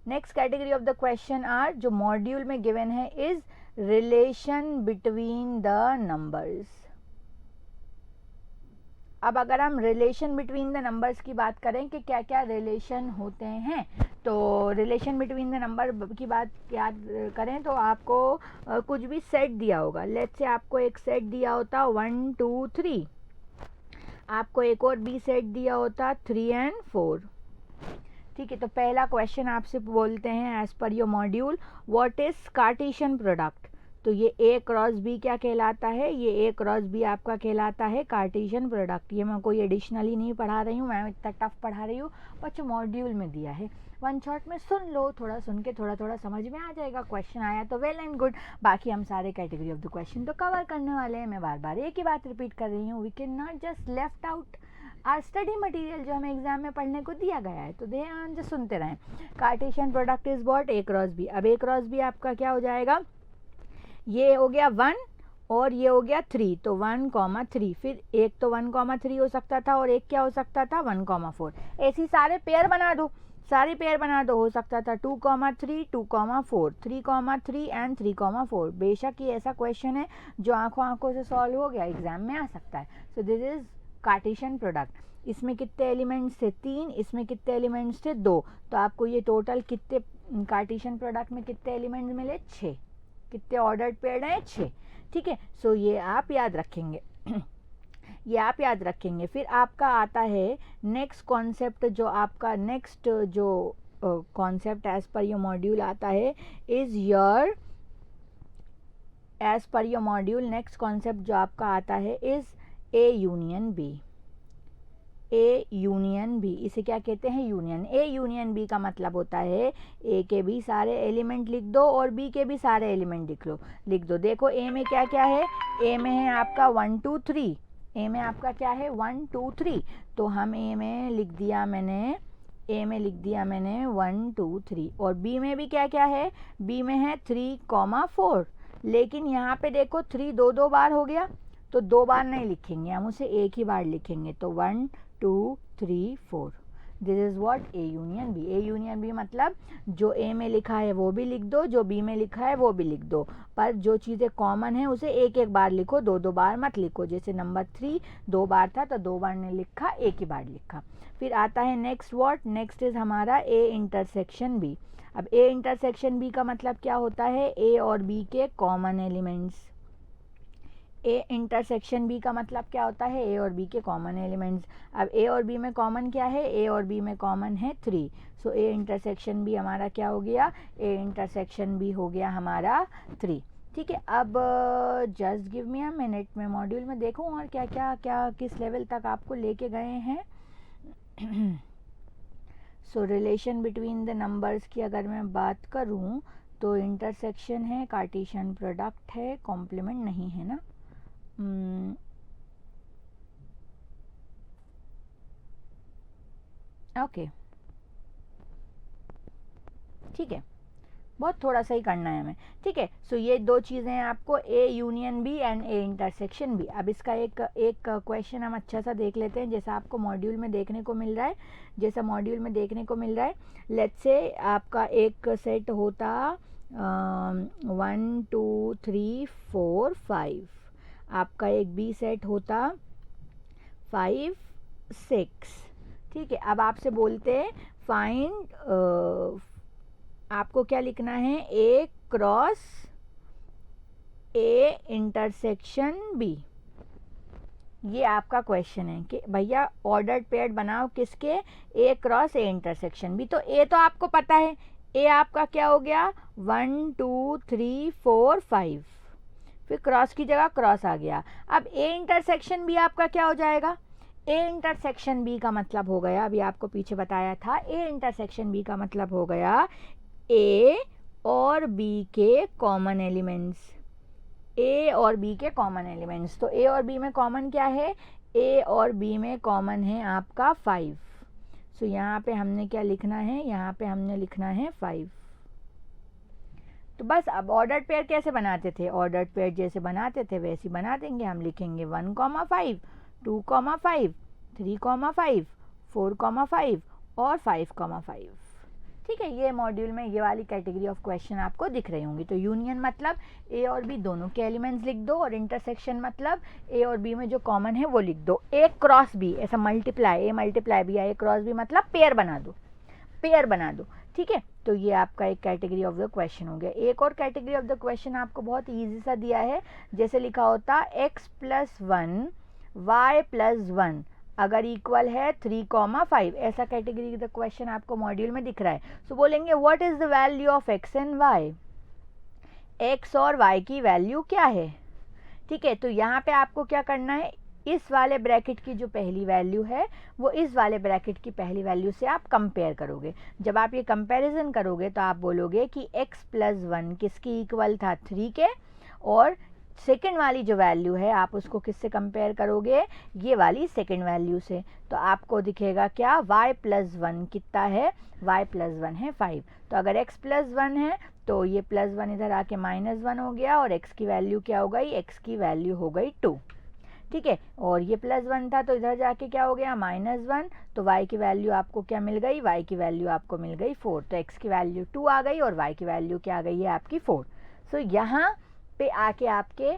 Next category of the question are, जो मॉड्यूल में गिवन है, is relation between the numbers. अब अगर हम रिलेशन बिटवीन द नंबर्स की बात करें कि क्या क्या रिलेशन होते हैं, तो रिलेशन बिटवीन द नंबर की बात याद करें तो आपको कुछ भी सेट दिया होगा, लेट्स से आपको एक सेट दिया होता 1 2 3, आपको एक और बी सेट दिया होता 3 and 4। ठीक है, तो पहला क्वेश्चन आपसे बोलते हैं as per your module what is Cartesian product. तो ये ए क्रॉस बी क्या कहलाता है, ये ए क्रॉस बी आपका कहलाता है कार्टेशियन प्रोडक्ट। ये मैं कोई एडिशनली नहीं पढ़ा रही हूँ, मैं इतना टफ पढ़ा रही हूँ, बच्चों मॉड्यूल में दिया है, वन शॉट में सुन लो, थोड़ा सुन के थोड़ा थोड़ा समझ में आ जाएगा। क्वेश्चन आया तो वेल एंड गुड, बाकी हम सारे कैटेगरी ऑफ द क्वेश्चन तो कवर करने वाले हैं। मैं बार बार एक ही बात रिपीट कर रही हूँ, we can not just left out our study material जो हमें एग्जाम में पढ़ने को दिया गया है, तो ध्यान से सुनते रहें। Cartesian product is what, A cross B. अब ए क्रॉस बी आपका क्या हो जाएगा, ये हो गया 1 और ये हो गया 3, तो 1,3, फिर एक तो 1,3 हो सकता था और एक क्या हो सकता था 1,4। ऐसी सारे पेयर बना दो, सारे पेयर बना दो, हो सकता था 2,3, 2,4, 3,3 एंड 3,4। बेशक ये ऐसा क्वेश्चन है जो आंखों आंखों से सॉल्व हो गया, एग्जाम में आ सकता है। So this is Cartesian product. इसमें कितने एलिमेंट्स थे 3, इसमें कितने एलिमेंट्स थे 2, तो आपको ये टोटल कितने कार्टेशियन प्रोडक्ट में कितने एलिमेंट्स मिले 6। कितने ऑर्डर्ड पेयर हैं 6। ठीक है, सो ये आप याद रखेंगे ये आप याद रखेंगे। फिर आपका आता है नेक्स्ट कॉन्सेप्ट, जो आपका नेक्स्ट जो concept as per your module आता है is your, as per your module next concept जो आपका आता है is A union B. A union B, इसे क्या कहते हैं यूनियन। ए यूनियन बी का मतलब होता है ए के भी सारे एलिमेंट लिख दो और बी के भी सारे एलिमेंट लिख दो। देखो ए में क्या क्या है, ए में है आपका 1 2 3, ए में आपका क्या है 1 2 3, तो हम ए में लिख दिया मैंने 1 2 3। और बी में भी क्या क्या है, बी में है 3,4, लेकिन यहाँ पे देखो 3 दो बार हो गया, तो 2 बार नहीं लिखेंगे, हम उसे एक ही बार लिखेंगे। तो 1 2 3 4, this is what A union B. A union B मतलब जो ए में लिखा है वो भी लिख दो, जो बी में लिखा है वो भी लिख दो, पर जो चीज़ें कॉमन है उसे एक एक बार लिखो, 2 बार मत लिखो। जैसे नंबर 3 2 बार था तो 2 बार नहीं लिखा, एक ही बार लिखा। फिर आता है नेक्स्ट व्हाट, नेक्स्ट इज हमारा ए इंटरसेक्शन बी। अब ए इंटरसेक्शन बी का मतलब क्या होता है, ए और बी के common elements. A intersection B का मतलब क्या होता है, ए और बी के कॉमन एलिमेंट्स। अब ए और बी में कॉमन क्या है, ए और बी में कॉमन है 3, सो ए इंटरसेक्शन बी हमारा क्या हो गया, ए इंटरसेक्शन बी हो गया हमारा 3। ठीक है, अब just give me a minute, मैं मॉड्यूल में देखूं और क्या क्या क्या किस लेवल तक आपको लेके गए हैं। सो रिलेशन बिटवीन द नंबर्स की अगर मैं बात करूं तो इंटरसेक्शन है, कार्टेशियन प्रोडक्ट है, कॉम्प्लीमेंट नहीं है ना। ओके ठीक है, बहुत थोड़ा सा ही करना है हमें। ठीक है, सो ये दो चीज़ें हैं आपको, A union B and A intersection B. अब इसका एक क्वेश्चन हम अच्छा सा देख लेते हैं, जैसा आपको मॉड्यूल में देखने को मिल रहा है, लेट्स से आपका एक सेट होता 1 2 3 4 5, आपका एक बी सेट होता 5 6। ठीक है, अब आपसे बोलते हैं फाइंड, आपको क्या लिखना है, ए क्रॉस ए इंटरसेक्शन बी। ये आपका क्वेश्चन है कि भैया ऑर्डर्ड पेयर बनाओ किसके, ए क्रॉस ए इंटरसेक्शन बी। तो ए तो आपको पता है, ए आपका क्या हो गया 1 2 3 4 5, फिर क्रॉस की जगह क्रॉस आ गया। अब ए इंटरसेक्शन बी आपका क्या हो जाएगा, ए इंटरसेक्शन बी का मतलब हो गया, अभी आपको पीछे बताया था, ए इंटरसेक्शन बी का मतलब हो गया ए और बी के कॉमन एलिमेंट्स। ए और बी के कॉमन एलिमेंट्स, तो ए और बी में कॉमन क्या है, ए और बी में कॉमन है आपका 5। सो यहाँ पे हमने क्या लिखना है, यहाँ पे हमने लिखना है 5। तो बस अब ऑर्डर्ड पेयर कैसे बनाते थे, ऑर्डर्ड पेयर जैसे बनाते थे वैसे बना देंगे। हम लिखेंगे 1,5 2,5 3,5 4,5 और 5,5। ठीक है, ये मॉड्यूल में ये वाली कैटेगरी ऑफ क्वेश्चन आपको दिख रही होंगी। तो यूनियन मतलब ए और बी दोनों के एलिमेंट्स लिख दो, और इंटरसेक्शन मतलब ए और बी में जो कॉमन है वो लिख दो। ए क्रॉस बी, ऐसा multiply, A multiply B, A cross B मतलब पेयर बना दो, ठीक है, तो ये आपका एक कैटेगरी ऑफ द क्वेश्चन हो गया। एक और कैटेगरी ऑफ द क्वेश्चन आपको बहुत ईजी सा दिया है, जैसे लिखा होता x+1 y+1 अगर इक्वल है 3,5, ऐसा कैटेगरी द क्वेश्चन आपको मॉड्यूल में दिख रहा है। सो बोलेंगे what is the value of x and y, x और y की वैल्यू क्या है। ठीक है, तो यहाँ पे आपको क्या करना है, इस वाले ब्रैकेट की जो पहली वैल्यू है वो इस वाले ब्रैकेट की पहली वैल्यू से आप कंपेयर करोगे। जब आप ये कंपैरिजन करोगे तो आप बोलोगे कि x+1 किसकी इक्वल था 3 के, और सेकेंड वाली जो वैल्यू है आप उसको किससे कंपेयर करोगे, ये वाली सेकेंड वैल्यू से। तो आपको दिखेगा क्या, y+1 कितना है, y+1 है 5। तो अगर x+1 है तो ये +1 इधर आके -1 हो गया, और x की वैल्यू क्या हो गई, x की वैल्यू हो गई 2। ठीक है, और ये +1 था तो इधर जाके क्या हो गया, -1, तो y की वैल्यू आपको क्या मिल गई, y की वैल्यू आपको मिल गई 4। तो x की वैल्यू 2 आ गई और y की वैल्यू क्या आ गई है आपकी 4। सो यहाँ पे आके आपके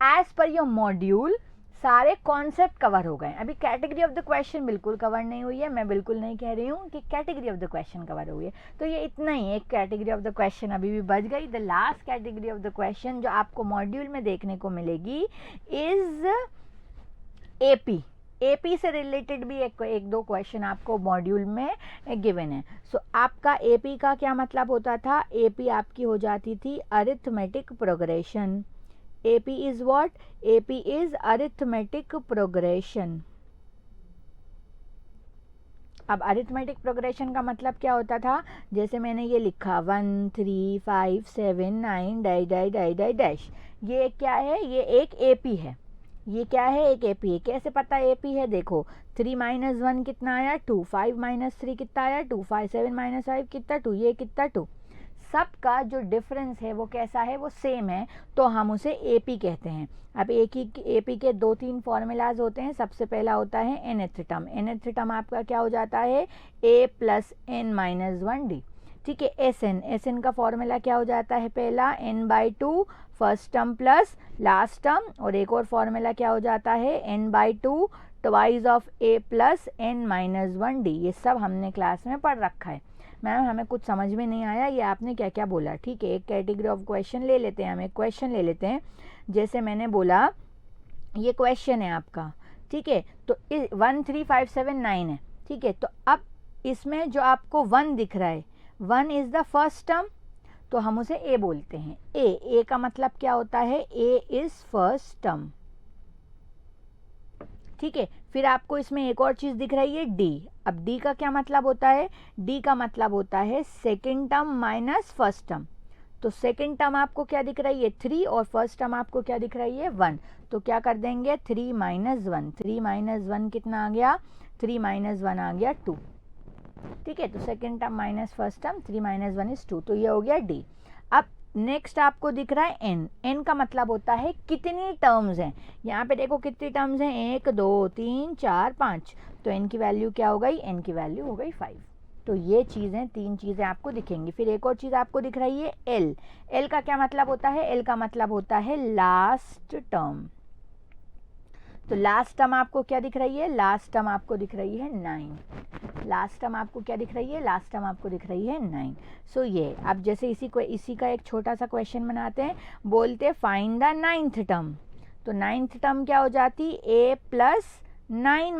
एज पर योर मॉड्यूल सारे कॉन्सेप्ट कवर हो गए। अभी कैटेगरी ऑफ द क्वेश्चन बिल्कुल कवर नहीं हुई है, मैं बिल्कुल नहीं कह रही हूँ कि category of the question cover हुई है। तो ये इतना ही, एक कैटेगरी ऑफ द क्वेश्चन अभी भी बच गई। The last category of the question जो आपको मॉड्यूल में देखने को मिलेगी इज एपी। एपी से रिलेटेड भी एक दो क्वेश्चन आपको मॉड्यूल में गिवन है। सो आपका एपी का क्या मतलब होता था, एपी आपकी हो जाती थी arithmetic progression. AP is what? AP is arithmetic progression। अब अरिथमेटिक प्रोग्रेशन का मतलब क्या होता था, जैसे मैंने ये लिखा 1 3 5 7 9 dash dash dash dash dash, ये क्या है, ये एक AP है। ये क्या है, एक AP है। कैसे पता AP है, देखो 3 - 1 कितना आया 2, 5 - 3 कितना आया 2, 5 7 - 5 कितना 2, ये कितना 2। सबका जो डिफरेंस है वो कैसा है, वो सेम है, तो हम उसे एपी कहते हैं। अब एपी के 2-3 फॉर्मूलाज होते हैं। सबसे पहला होता है nth टर्म। nth टर्म आपका क्या हो जाता है, a + n - 1d। ठीक है, एसएन का फॉर्मूला क्या हो जाता है, पहला n/2 first term plus last term, और एक और फॉर्मूला क्या हो जाता है n/2 twice of a + n - 1d। ये सब हमने क्लास में पढ़ रखा है। मैम हमें कुछ समझ में नहीं आया, ये आपने क्या क्या बोला। ठीक है, एक कैटेगरी ऑफ क्वेश्चन ले लेते हैं, हम एक क्वेश्चन ले लेते हैं। जैसे मैंने बोला ये क्वेश्चन है आपका, ठीक है, तो 1 3 5 7 9 है। ठीक है, तो अब इसमें जो आपको 1 दिख रहा है, 1 इज द फर्स्ट टर्म, तो हम उसे ए बोलते हैं। ए का मतलब क्या होता है, ए इज फर्स्ट टर्म। ठीक है, फिर आपको इसमें एक और चीज दिख रही है डी। अब डी का क्या मतलब होता है, डी का मतलब होता है second term minus first term. तो सेकेंड टर्म आपको क्या दिख रही है 3, और फर्स्ट टर्म आपको क्या दिख रही है 1। तो क्या कर देंगे 3 - 1, 3 - 1 कितना आ गया, 3 - 1 आ गया 2। ठीक है, तो second term minus first term, 3 - 1 is 2, तो ये हो गया डी। अब नेक्स्ट आपको दिख रहा है एन। एन का मतलब होता है कितनी टर्म्स हैं। यहाँ पे देखो कितनी टर्म्स हैं, 1 2 3 4 5, तो एन की वैल्यू क्या हो गई, एन की वैल्यू हो गई 5। तो ये चीज़ें, 3 चीज़ें आपको दिखेंगी। फिर एक और चीज़ आपको दिख रही है एल। एल का क्या मतलब होता है, एल का मतलब होता है लास्ट टर्म। तो लास्ट टर्म आपको क्या दिख रही है, लास्ट टर्म आपको दिख रही है 9। लास्ट टर्म आपको क्या दिख रही है, लास्ट टर्म आपको दिख रही है 9। सो ये अब जैसे इसी का एक छोटा सा क्वेश्चन बनाते हैं, बोलते फाइंड द 9th टर्म। तो 9th टर्म क्या हो जाती, a + 9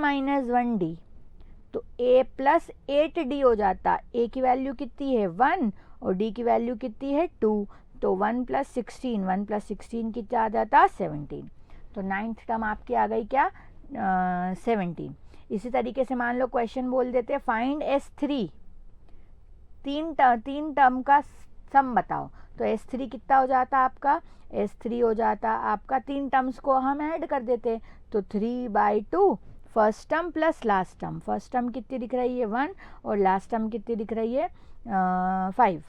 - 1d। तो a + 8d हो जाता। a की वैल्यू कितनी है 1, और d की वैल्यू कितनी है 2। तो 1 + 16, 1 + 16 कितना आ जाता 17। तो 9th टर्म आपकी आ गई क्या 17। इसी तरीके से मान लो क्वेश्चन बोल देते फाइंड S3, तीन टर्म का सम बताओ। तो S3 कितना हो जाता आपका, S3 हो जाता आपका 3 टर्म्स को हम ऐड कर देते, तो 3/2 first term plus last term. First term कितनी दिख रही है 1, और लास्ट टर्म कितनी दिख रही है 5।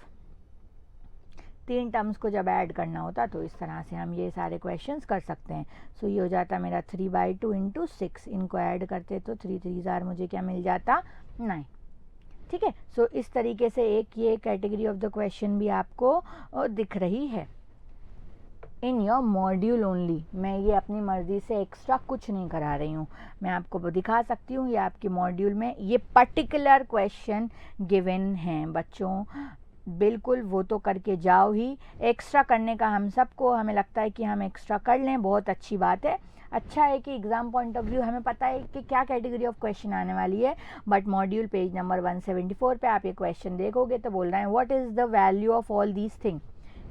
3 टर्म्स को जब ऐड करना होता तो इस तरह से हम ये सारे क्वेश्चंस कर सकते हैं। सो ये हो जाता मेरा 3/2 × 6, इनको ऐड करते तो 3 3 मुझे क्या मिल जाता 9। ठीक है, सो इस तरीके से एक ये कैटेगरी ऑफ द क्वेश्चन भी आपको दिख रही है। In your module only. मैं ये अपनी मर्ज़ी से एक्स्ट्रा कुछ नहीं करा रही हूँ, मैं आपको दिखा सकती हूँ ये आपके मॉड्यूल में ये पर्टिकुलर क्वेश्चन गिवन हैं बच्चों, बिल्कुल वो तो करके जाओ ही। एक्स्ट्रा करने का हम सबको, हमें लगता है कि हम एक्स्ट्रा कर लें, बहुत अच्छी बात है। अच्छा है कि एग्ज़ाम पॉइंट ऑफ व्यू हमें पता है कि क्या कैटेगरी ऑफ क्वेश्चन आने वाली है, बट मॉड्यूल पेज नंबर 174 पे आप ये क्वेश्चन देखोगे तो बोल रहे हैं what is the value of all these thing,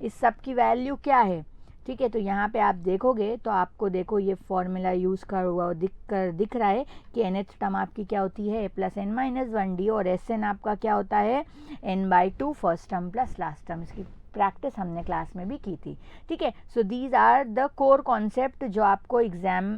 इस सब की वैल्यू क्या है। ठीक है, तो यहाँ पे आप देखोगे तो आपको देखो ये फॉर्मूला यूज़ कर हुआ दिख रहा है कि nth टर्म आपकी क्या होती है a+n-1d, और Sn आपका क्या होता है n/2 first term plus last term. इसकी प्रैक्टिस हमने क्लास में भी की थी। ठीक है, so these are the core concept जो आपको एग्जाम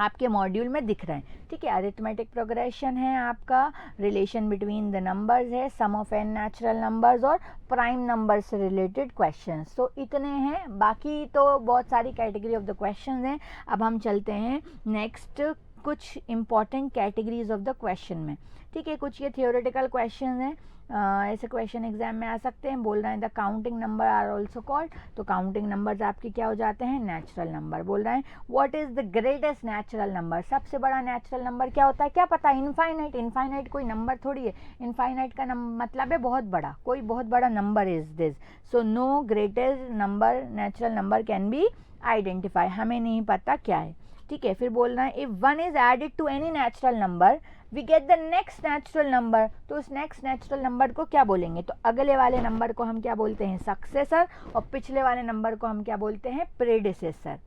आपके मॉड्यूल में दिख रहे हैं। ठीक है, अरिथमेटिक प्रोग्रेशन है आपका, रिलेशन बिटवीन द नंबर्स है, सम ऑफ एन नेचुरल नंबर्स और प्राइम नंबर से रिलेटेड क्वेश्चंस। तो इतने हैं, बाकी तो बहुत सारी कैटेगरी ऑफ द क्वेश्चंस हैं। अब हम चलते हैं नेक्स्ट कुछ important categories of the question में। ठीक है, कुछ ये थियोरेटिकल क्वेश्चन हैं, ऐसे क्वेश्चन एग्जाम में आ सकते हैं। बोल रहे हैं the counting number are also called, तो काउंटिंग नंबर्स आपके क्या हो जाते हैं नेचुरल नंबर। बोल रहे हैं what is the greatest natural number, सबसे बड़ा नेचुरल नंबर क्या होता है, क्या पता, इनफाइनाइट। इनफाइनाइट कोई नंबर थोड़ी है, इनफाइनाइट का मतलब है बहुत बड़ा, कोई बहुत बड़ा number is this. So no greatest number natural number can be identify, हमें नहीं पता क्या है। ठीक है, फिर बोल रहे हैं if one is added to any natural number we get the next natural number, तो उस नेक्स्ट नेचुरल नंबर को क्या बोलेंगे, तो अगले वाले नंबर को हम क्या बोलते हैं सक्सेसर, और पिछले वाले नंबर को हम क्या बोलते हैं प्रेडिसेसर।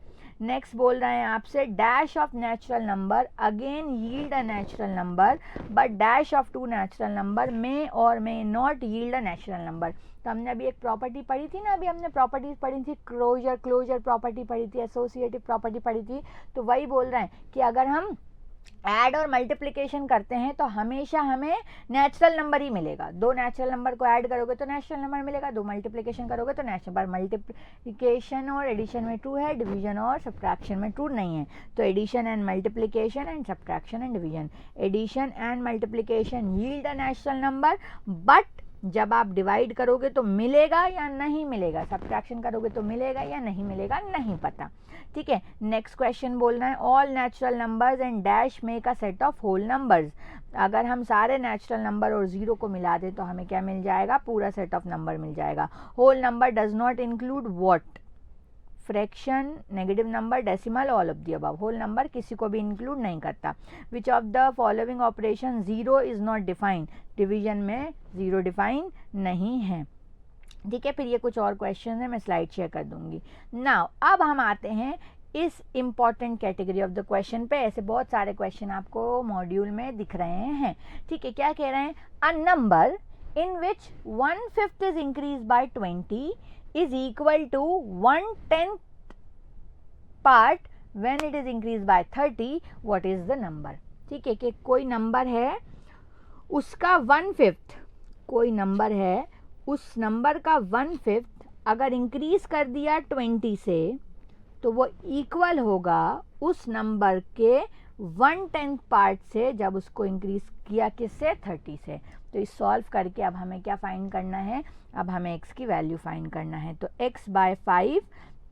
नेक्स्ट बोल रहे हैं आपसे dash of natural number again yield a natural number, but dash of two natural number may और may not yield a natural number. तो हमने अभी एक प्रॉपर्टी पढ़ी थी ना, अभी हमने प्रॉपर्टीज पढ़ी थी, क्लोजर प्रॉपर्टी पढ़ी थी, एसोसिएटिव प्रॉपर्टी पढ़ी थी। तो वही बोल रहे हैं कि अगर हम ऐड और मल्टीप्लिकेशन करते हैं तो हमेशा हमें नेचुरल नंबर ही मिलेगा। दो नेचुरल नंबर को ऐड करोगे तो नेचुरल नंबर मिलेगा, दो मल्टीप्लिकेशन करोगे तो नेचुरल। पर मल्टीप्लिकेशन और एडिशन में ट्रू है, डिवीजन और सब्ट्रैक्शन में ट्रू नहीं है। तो addition and multiplication and subtraction and division, addition and multiplication yield a natural number, but जब आप डिवाइड करोगे तो मिलेगा या नहीं मिलेगा, सब्ट्रैक्शन करोगे तो मिलेगा या नहीं मिलेगा, नहीं पता। ठीक है, नेक्स्ट क्वेश्चन बोलना है all natural numbers and dash make a set of whole numbers. अगर हम सारे नेचुरल नंबर और जीरो को मिला दें तो हमें क्या मिल जाएगा, पूरा सेट ऑफ नंबर मिल जाएगा। Whole number does not include what, fraction, negative number, decimal, all of the above. Whole number किसी को भी इंक्लूड नहीं करता। Which of the following operation zero is not defined, division में जीरो डिफाइन नहीं है। ठीक है, फिर ये कुछ और क्वेश्चन है, मैं स्लाइड शेयर कर दूंगी। नाउ अब हम आते हैं इस important category of the question पे। ऐसे बहुत सारे क्वेश्चन आपको मॉड्यूल में दिख रहे हैं। ठीक है, क्या कह रहे हैं, a number in which 1/5 is increase by 20 is equal to 1/10 part when it is increased by 30, what is the number। ठीक है, कि कोई नंबर है उसका 1/5, कोई नंबर है उस नंबर का 1/5 अगर इंक्रीज कर दिया 20 से तो वो इक्वल होगा उस नंबर के 1/10 पार्ट से जब उसको इंक्रीज किया किससे, 30 से। तो इस सॉल्व करके अब हमें क्या फाइंड करना है, अब हमें x की वैल्यू फाइंड करना है। तो x/5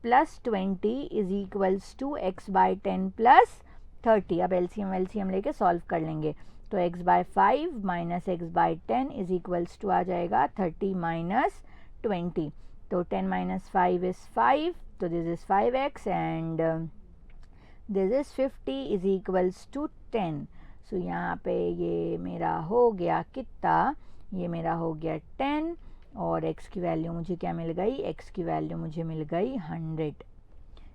plus 20 is equals to x/10 plus 30। अब एलसीएम लेके सॉल्व कर लेंगे। तो x/5 minus x/10 is equals to आ जाएगा 30 माइनस 20। तो 10 माइनस 5 इज 5, तो this is 5x and this is 50 is equals to 10। So यहाँ पे ये मेरा हो गया कितना, ये मेरा हो गया 10 और x की वैल्यू मुझे क्या मिल गई, x की वैल्यू मुझे मिल गई 100।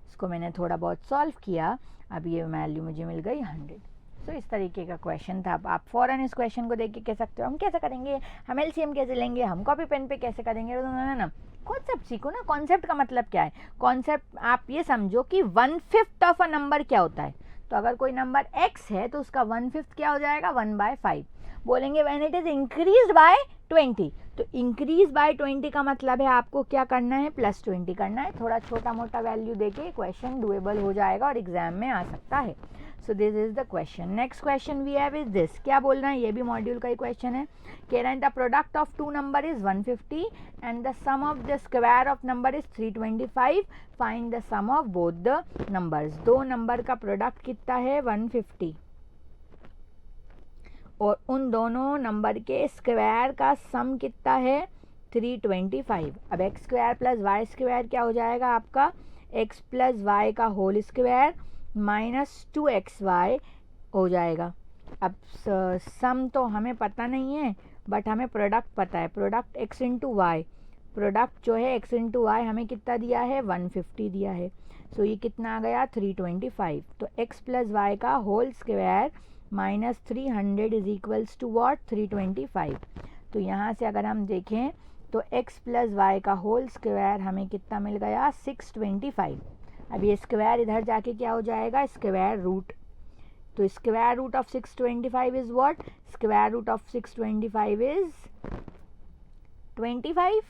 इसको मैंने थोड़ा बहुत सॉल्व किया, अब ये वैल्यू मुझे मिल गई 100। सो इस तरीके का क्वेश्चन था। अब आप फ़ौरन इस क्वेश्चन को देख के कह सकते हो हम कैसे करेंगे, हम एलसीएम कैसे लेंगे, हम कॉपी पेन पे कैसे करेंगे। ना, कॉन्सेप्ट सीखो ना। कॉन्सेप्ट का मतलब क्या है, कॉन्सेप्ट आप ये समझो कि 1/5 ऑफ अ नंबर क्या होता है। तो अगर कोई नंबर x है तो उसका 1/5 क्या हो जाएगा, 1/5। बोलेंगे when it is increased by 20, तो इंक्रीज बाय 20 का मतलब है आपको क्या करना है, प्लस 20 करना है। थोड़ा छोटा मोटा वैल्यू देके क्वेश्चन डुएबल हो जाएगा और एग्जाम में आ सकता है। So this is the question. Next question we have is this. क्या बोल रहा है, ये भी मॉड्यूल का ही क्वेश्चन है. कह रहा है the product of two number is 150 and the sum of the square of number is 325. Find the sum of both the numbers. दो नंबर का प्रोडक्ट कितना है 150 और उन दोनों नंबर के स्क्वायर का सम कितना है 325. अब X square plus Y square क्या हो जाएगा आपका, एक्स प्लस वाई का होल स्क्वायर माइनस 2xy हो जाएगा. अब सम तो हमें पता नहीं है बट हमें प्रोडक्ट पता है. Product x into Y, product जो है x इंटू वाई हमें कितना दिया है 150 दिया है. सो ये कितना आ गया 325. तो x प्लस वाई का whole square minus 300 is equals to what 325. तो यहाँ से अगर हम देखें तो x प्लस वाई का होल स्क्वायर हमें कितना मिल गया 625. अब ये स्क्वायर इधर जाके क्या हो जाएगा स्क्वायर रूट. तो square root of 625 is what, square root of 625 is 25.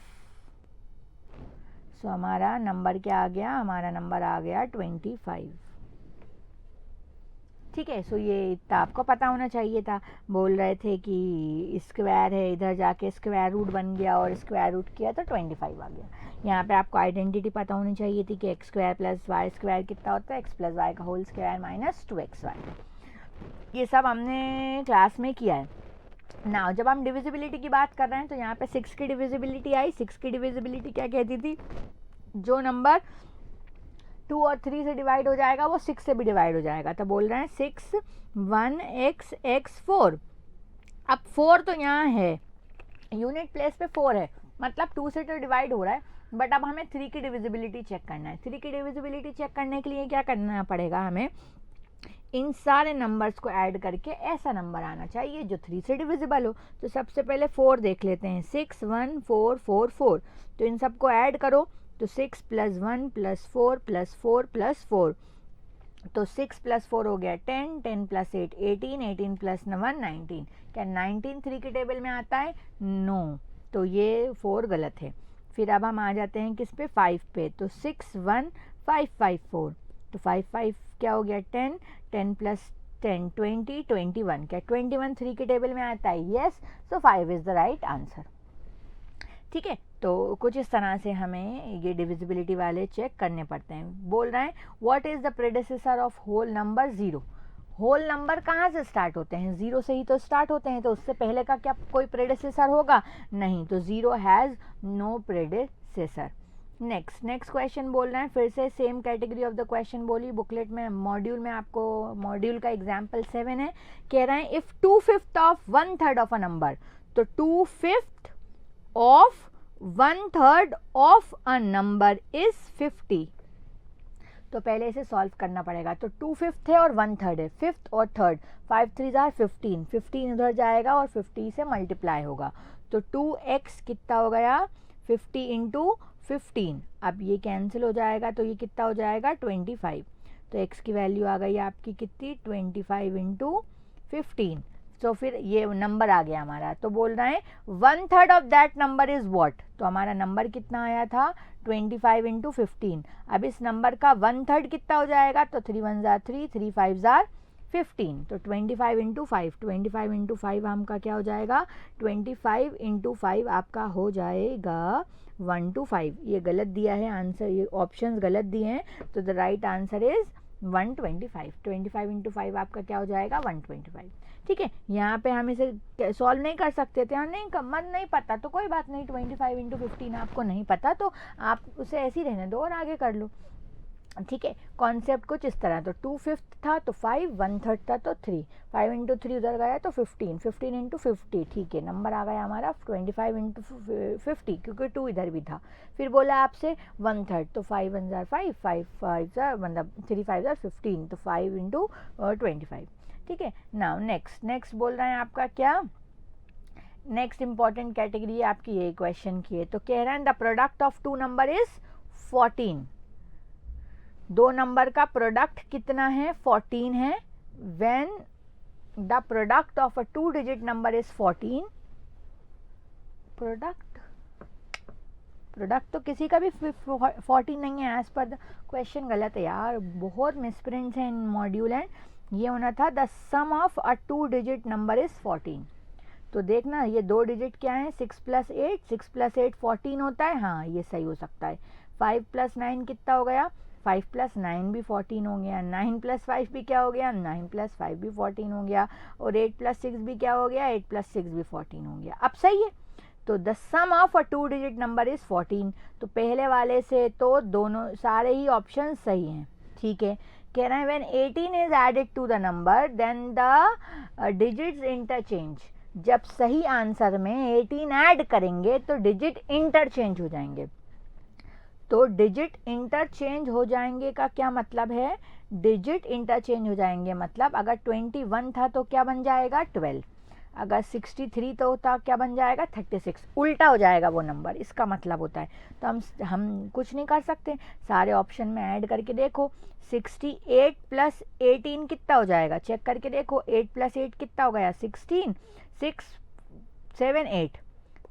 So हमारा नंबर क्या आ गया, हमारा नंबर आ गया 25. ठीक है. सो ये इतना आपको पता होना चाहिए था. बोल रहे थे कि स्क्वायर है, इधर जाके स्क्वायर रूट बन गया और स्क्वायर रूट किया तो 25 आ गया. यहाँ पे आपको आइडेंटिटी पता होनी चाहिए थी कि x square plus Y square कितना होता है, एक्स प्लस वाई का होल स्क्वायर माइनस 2xy. ये सब हमने क्लास में किया है. नाउ जब हम डिविजिबिलिटी की बात कर रहे हैं तो यहाँ पे 6 की डिविजिबिलिटी आई. 6 की डिविजिबिलिटी क्या कहती थी, जो नंबर 2 और 3 से डिवाइड हो जाएगा वो 6 से भी डिवाइड हो जाएगा. तो बोल रहे हैं 6 1 x x 4. अब 4 तो यहाँ है, यूनिट प्लेस पे 4 है, मतलब 2 से तो डिवाइड हो रहा है. बट अब हमें 3 की डिविजिबिलिटी चेक करना है. 3 की डिविजिबिलिटी चेक करने के लिए क्या करना पड़ेगा, हमें इन सारे नंबर्स को ऐड करके ऐसा नंबर आना चाहिए जो 3 से डिविजिबल हो. तो सबसे पहले 4 देख लेते हैं. 6 1 4 4 4. तो इन सबको ऐड करो तो 6 प्लस 1 प्लस 4 प्लस 4 प्लस 4. तो 6 प्लस 4 हो गया 10, 10 प्लस 8 18, 18 प्लस 1 19. क्या 19 3 के टेबल में आता है, नो. तो ये 4 गलत है. फिर अब हम आ जाते हैं किस पे, 5 पे. तो 6 1 5 5 4. तो 5 5 क्या हो गया 10, 10 प्लस 10 20 21. क्या 21 3 के टेबल में आता है, yes. So 5 is the right answer. ठीक है. तो कुछ इस तरह से हमें ये डिविजिबिलिटी वाले चेक करने पड़ते हैं. बोल रहे हैं what is the predecessor of whole number 0. Whole number कहाँ से स्टार्ट होते हैं, 0 से ही तो स्टार्ट होते हैं. तो उससे पहले का क्या कोई प्रेडिसेसर होगा, नहीं. तो 0 has no predecessor. Next question बोल रहे हैं, फिर से same category of the question बोली. बुकलेट में मॉड्यूल में आपको मॉड्यूल का एग्जाम्पल 7 है. कह रहे हैं if 2/5 of 1/3 of a number. तो 2/5 of 1/3 of a number is 50. तो पहले इसे सॉल्व करना पड़ेगा. तो 2/5 है और 1/3 है, 5th और 3rd. 5 3 15, 15 उधर जाएगा और 50 से मल्टीप्लाई होगा. तो 2x कितना हो गया 50 इंटू 15. अब ये कैंसिल हो जाएगा तो ये कितना हो जाएगा 25. तो x की वैल्यू आ गई आपकी कितनी 25 इंटू 15. तो फिर ये नंबर आ गया हमारा. तो बोल रहे हैं 1/3 of that number is what. तो हमारा नंबर कितना आया था 25 इंटू 15. अब इस नंबर का 1/3 कितना हो जाएगा, तो 3 1 जार 3, 3 5 जार 15. तो 25 इंटू 5, 25 इंटू 5 आपका क्या हो जाएगा 25 इंटू 5 आपका हो जाएगा 125. ये गलत दिया है आंसर, ये ऑप्शंस गलत दिए हैं. तो the right answer is 125. 25 into 5 आपका क्या हो जाएगा 125. ठीक है. यहाँ पे हम इसे सॉल्व नहीं कर सकते थे, नहीं मन नहीं पता तो कोई बात नहीं. 25 इंटू 15 आपको नहीं पता तो आप उसे ऐसे ही रहने दो और आगे कर लो. ठीक है. कॉन्सेप्ट कुछ इस तरह. तो 2/5 था तो 5, 1/3 था तो 3, 5 इंटू 3 उधर गया तो 15, 15 इंटू 50. ठीक है. नंबर आ गया हमारा 25 इंटू 50 क्योंकि 2 इधर भी था. फिर बोला आपसे 1/3. तो 5 1 जार 5, 5 5 जार मतलब 3 5 जार 15. तो 5 इंटू 25. ठीक है. नाउ नेक्स्ट बोल रहे हैं आपका क्या, नेक्स्ट इंपॉर्टेंट कैटेगरी आपकी ये क्वेश्चन की है. तो कह रहे हैं the product of 2 number is 14. 2 number का प्रोडक्ट कितना है 14 है. When the product of a 2 digit number is 14. Product तो किसी का भी 14 नहीं है. एज पर द क्वेश्चन गलत है यार, बहुत मिसप्रिंट्स हैं इन मॉड्यूल एंड ये होना था the sum of a 2 digit number is 14। तो देखना ये 2 डिजिट क्या है, 6 + 8, 6 + 8 14 होता है, हाँ ये सही हो सकता है। 5 + 9 कितना हो गया, 5 + 9 भी 14 हो गया, 9 + 5 भी क्या हो गया, 9 + 5 भी 14 हो गया, और 8 + 6 भी क्या हो गया, 8 + 6 भी 14 हो गया। अब सही है। तो the sum of a 2 digit number is 14। तो पहले वाले से तो दोनों सारे ही ऑप्शन सही हैं, ठीक है। कह रहे हैं when 18 is added to the number then the digits interchange. जब सही आंसर में 18 ऐड करेंगे तो डिजिट इंटरचेंज हो जाएंगे। तो डिजिट इंटरचेंज हो जाएंगे का क्या मतलब है, डिजिट इंटरचेंज हो जाएंगे मतलब अगर 21 था तो क्या बन जाएगा 12, अगर 63 तो था क्या बन जाएगा 36, उल्टा हो जाएगा वो नंबर, इसका मतलब होता है। तो हम कुछ नहीं कर सकते, सारे ऑप्शन में ऐड करके देखो। 68 + 18 कितना हो जाएगा, चेक करके देखो। 8 + 8 कितना हो गया 16, 6 7 8।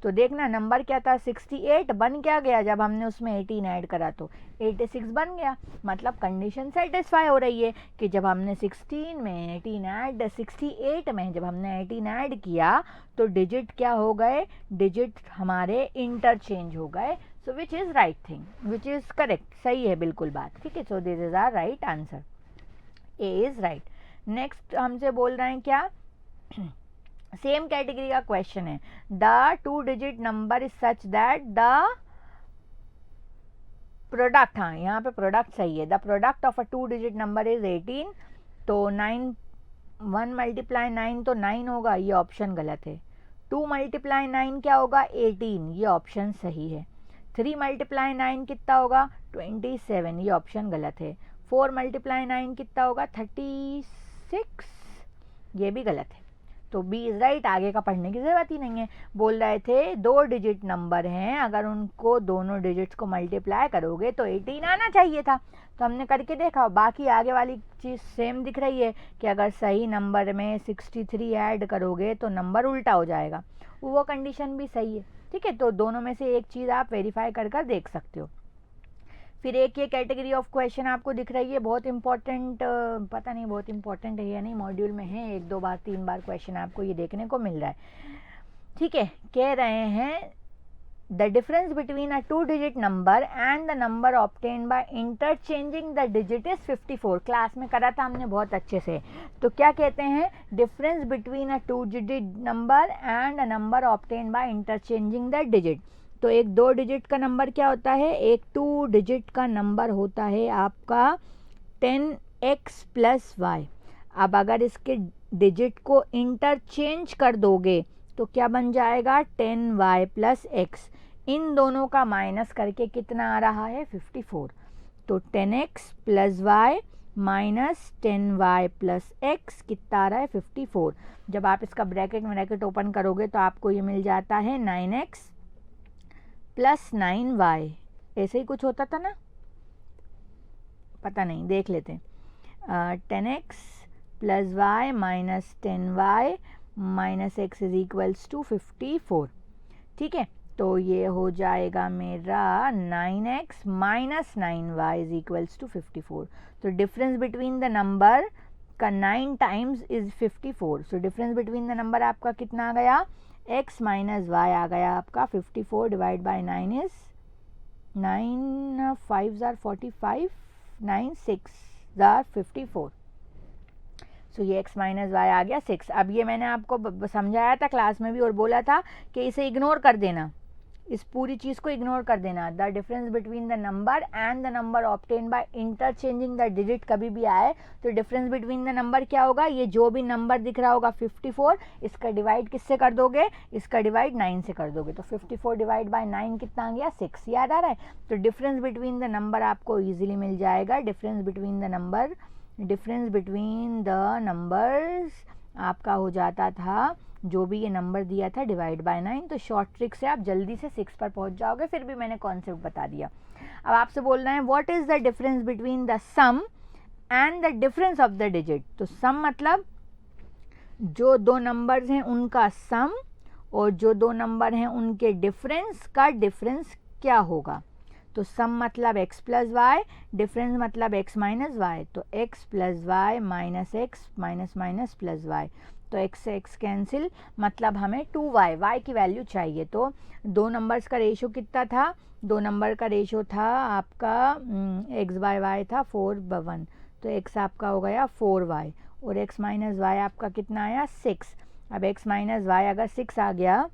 तो देखना नंबर क्या था 68, बन क्या गया जब हमने उसमें 18 ऐड करा तो 86 बन गया। मतलब कंडीशन सेटिस्फाई हो रही है कि जब हमने 16 में 18 ऐड 68 में जब हमने 18 ऐड किया तो डिजिट क्या हो गए, डिजिट हमारे इंटरचेंज हो गए। So which is right thing, which is correct, सही है बिल्कुल बात, ठीक है। So this is our right answer, a is right. Next हमसे बोल रहे हैं क्या, सेम कैटेगरी का क्वेश्चन है। The 2 digit number is such that the product, हाँ यहाँ पे प्रोडक्ट सही है, the product of a 2 digit number is 18। तो 9 1 × 9 तो 9 होगा, ये ऑप्शन गलत है। 2 × 9 क्या होगा 18, ये ऑप्शन सही है। 3 × 9 कितना होगा 27, ये ऑप्शन गलत है। 4 × 9 कितना होगा 36, ये भी गलत है। तो बी इज राइट, आगे का पढ़ने की ज़रूरत ही नहीं है। बोल रहे थे 2 डिजिट नंबर हैं, अगर उनको दोनों डिजिट्स को मल्टीप्लाई करोगे तो 18 आना चाहिए था। तो हमने करके देखा, बाकी आगे वाली चीज़ सेम दिख रही है कि अगर सही नंबर में 63 ऐड करोगे तो नंबर उल्टा हो जाएगा, वो कंडीशन भी सही है, ठीक है। तो दोनों में से एक चीज़ आप वेरीफाई कर देख सकते हो। फिर एक ये कैटेगरी ऑफ क्वेश्चन आपको दिख रही है, बहुत इंपॉर्टेंट, पता नहीं बहुत इंपॉर्टेंट है या नहीं, मॉड्यूल में है 1 2 बार 3 बार क्वेश्चन आपको ये देखने को मिल रहा है, ठीक है। कह रहे हैं the difference between a 2 digit number and the number obtained by interchanging the digit is 54। Class में करा था हमने बहुत अच्छे से। तो क्या कहते हैं, difference between a 2 digit number and a number obtained by interchanging the digit. तो एक 2 डिजिट का नंबर क्या होता है, एक 2 डिजिट का नंबर होता है आपका 10x + y। अब अगर इसके डिजिट को इंटरचेंज कर दोगे तो क्या बन जाएगा 10y + x। इन दोनों का माइनस करके कितना आ रहा है 54। तो 10x + y minus 10y + x कितना आ रहा है 54। जब आप इसका ब्रैकेट ओपन करोगे तो आपको ये मिल जाता है 9x + 9y, ऐसे ही कुछ होता था ना, पता नहीं, देख लेते हैं। 10x + y minus 10y minus x is equals to 54, ठीक है। तो ये हो जाएगा मेरा 9x minus 9y is equals to 54। तो डिफरेंस बिटवीन द नंबर का 9 times is 54। So difference between the number आपका कितना आ गया, x माइनस y आ गया आपका 54 डिवाइड बाई 9 इज 9 5 * 45, 9 6 * 54। सो ये x माइनस वाई आ गया 6। अब ये मैंने आपको समझाया था क्लास में भी और बोला था कि इसे इग्नोर कर देना, इस पूरी चीज़ को इग्नोर कर देना। The difference between the number and the number obtain by interchanging the digit कभी भी आए तो डिफरेंस बिटवीन द नंबर क्या होगा, ये जो भी नंबर दिख रहा होगा 54, इसका डिवाइड किससे कर दोगे, इसका डिवाइड 9 से कर दोगे। तो 54 डिवाइड बाय 9 कितना आ गया 6, याद आ रहा है। तो डिफरेंस बिटवीन द नंबर आपको ईजिली मिल जाएगा। डिफरेंस बिटवीन द नंबर्स आपका हो जाता था, जो भी ये नंबर दिया था डिवाइड बाय 9। तो शॉर्ट ट्रिक से आप जल्दी से 6 पर पहुंच जाओगे, फिर भी मैंने कॉन्सेप्ट बता दिया। अब आपसे बोलना है what is the difference between the sum and the difference of the digit. तो सम मतलब जो दो नंबर्स हैं उनका सम और जो दो नंबर हैं उनके डिफरेंस का डिफरेंस क्या होगा। तो सम मतलब x प्लस वाई, डिफरेंस मतलब x माइनस वाई, तो x plus Y minus x minus minus plus Y, तो x से x कैंसिल, मतलब हमें 2y, y की वैल्यू चाहिए। तो दो नंबर्स का रेशो कितना था, दो नंबर का रेशो था आपका x बाय y था 4/1, तो x आपका हो गया 4y और x माइनस वाई आपका कितना आया 6। अब x माइनस वाई अगर 6 आ गया,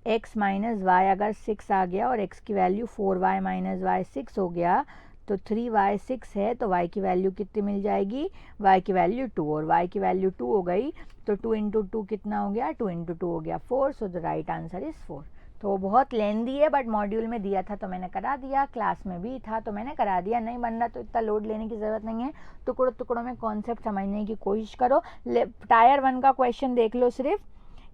x माइनस वाई अगर 6 आ गया और x की वैल्यू 4y माइनस वाई 6 हो गया, तो 3y 6 है, तो y की वैल्यू कितनी मिल जाएगी, y की वैल्यू 2, और y की वैल्यू 2 हो गई, तो 2 इंटू 2 कितना हो गया, 2 इंटू 2 हो गया 4, so the right answer is 4। तो बहुत लेंदी है, बट मॉड्यूल में दिया था तो मैंने करा दिया, क्लास में भी था तो मैंने करा दिया, नहीं बन रहा तो इतना लोड लेने की ज़रूरत नहीं है, टुकड़ों टुकड़ों में कॉन्सेप्ट समझने की कोशिश करो। टायर 1 का क्वेश्चन देख लो सिर्फ,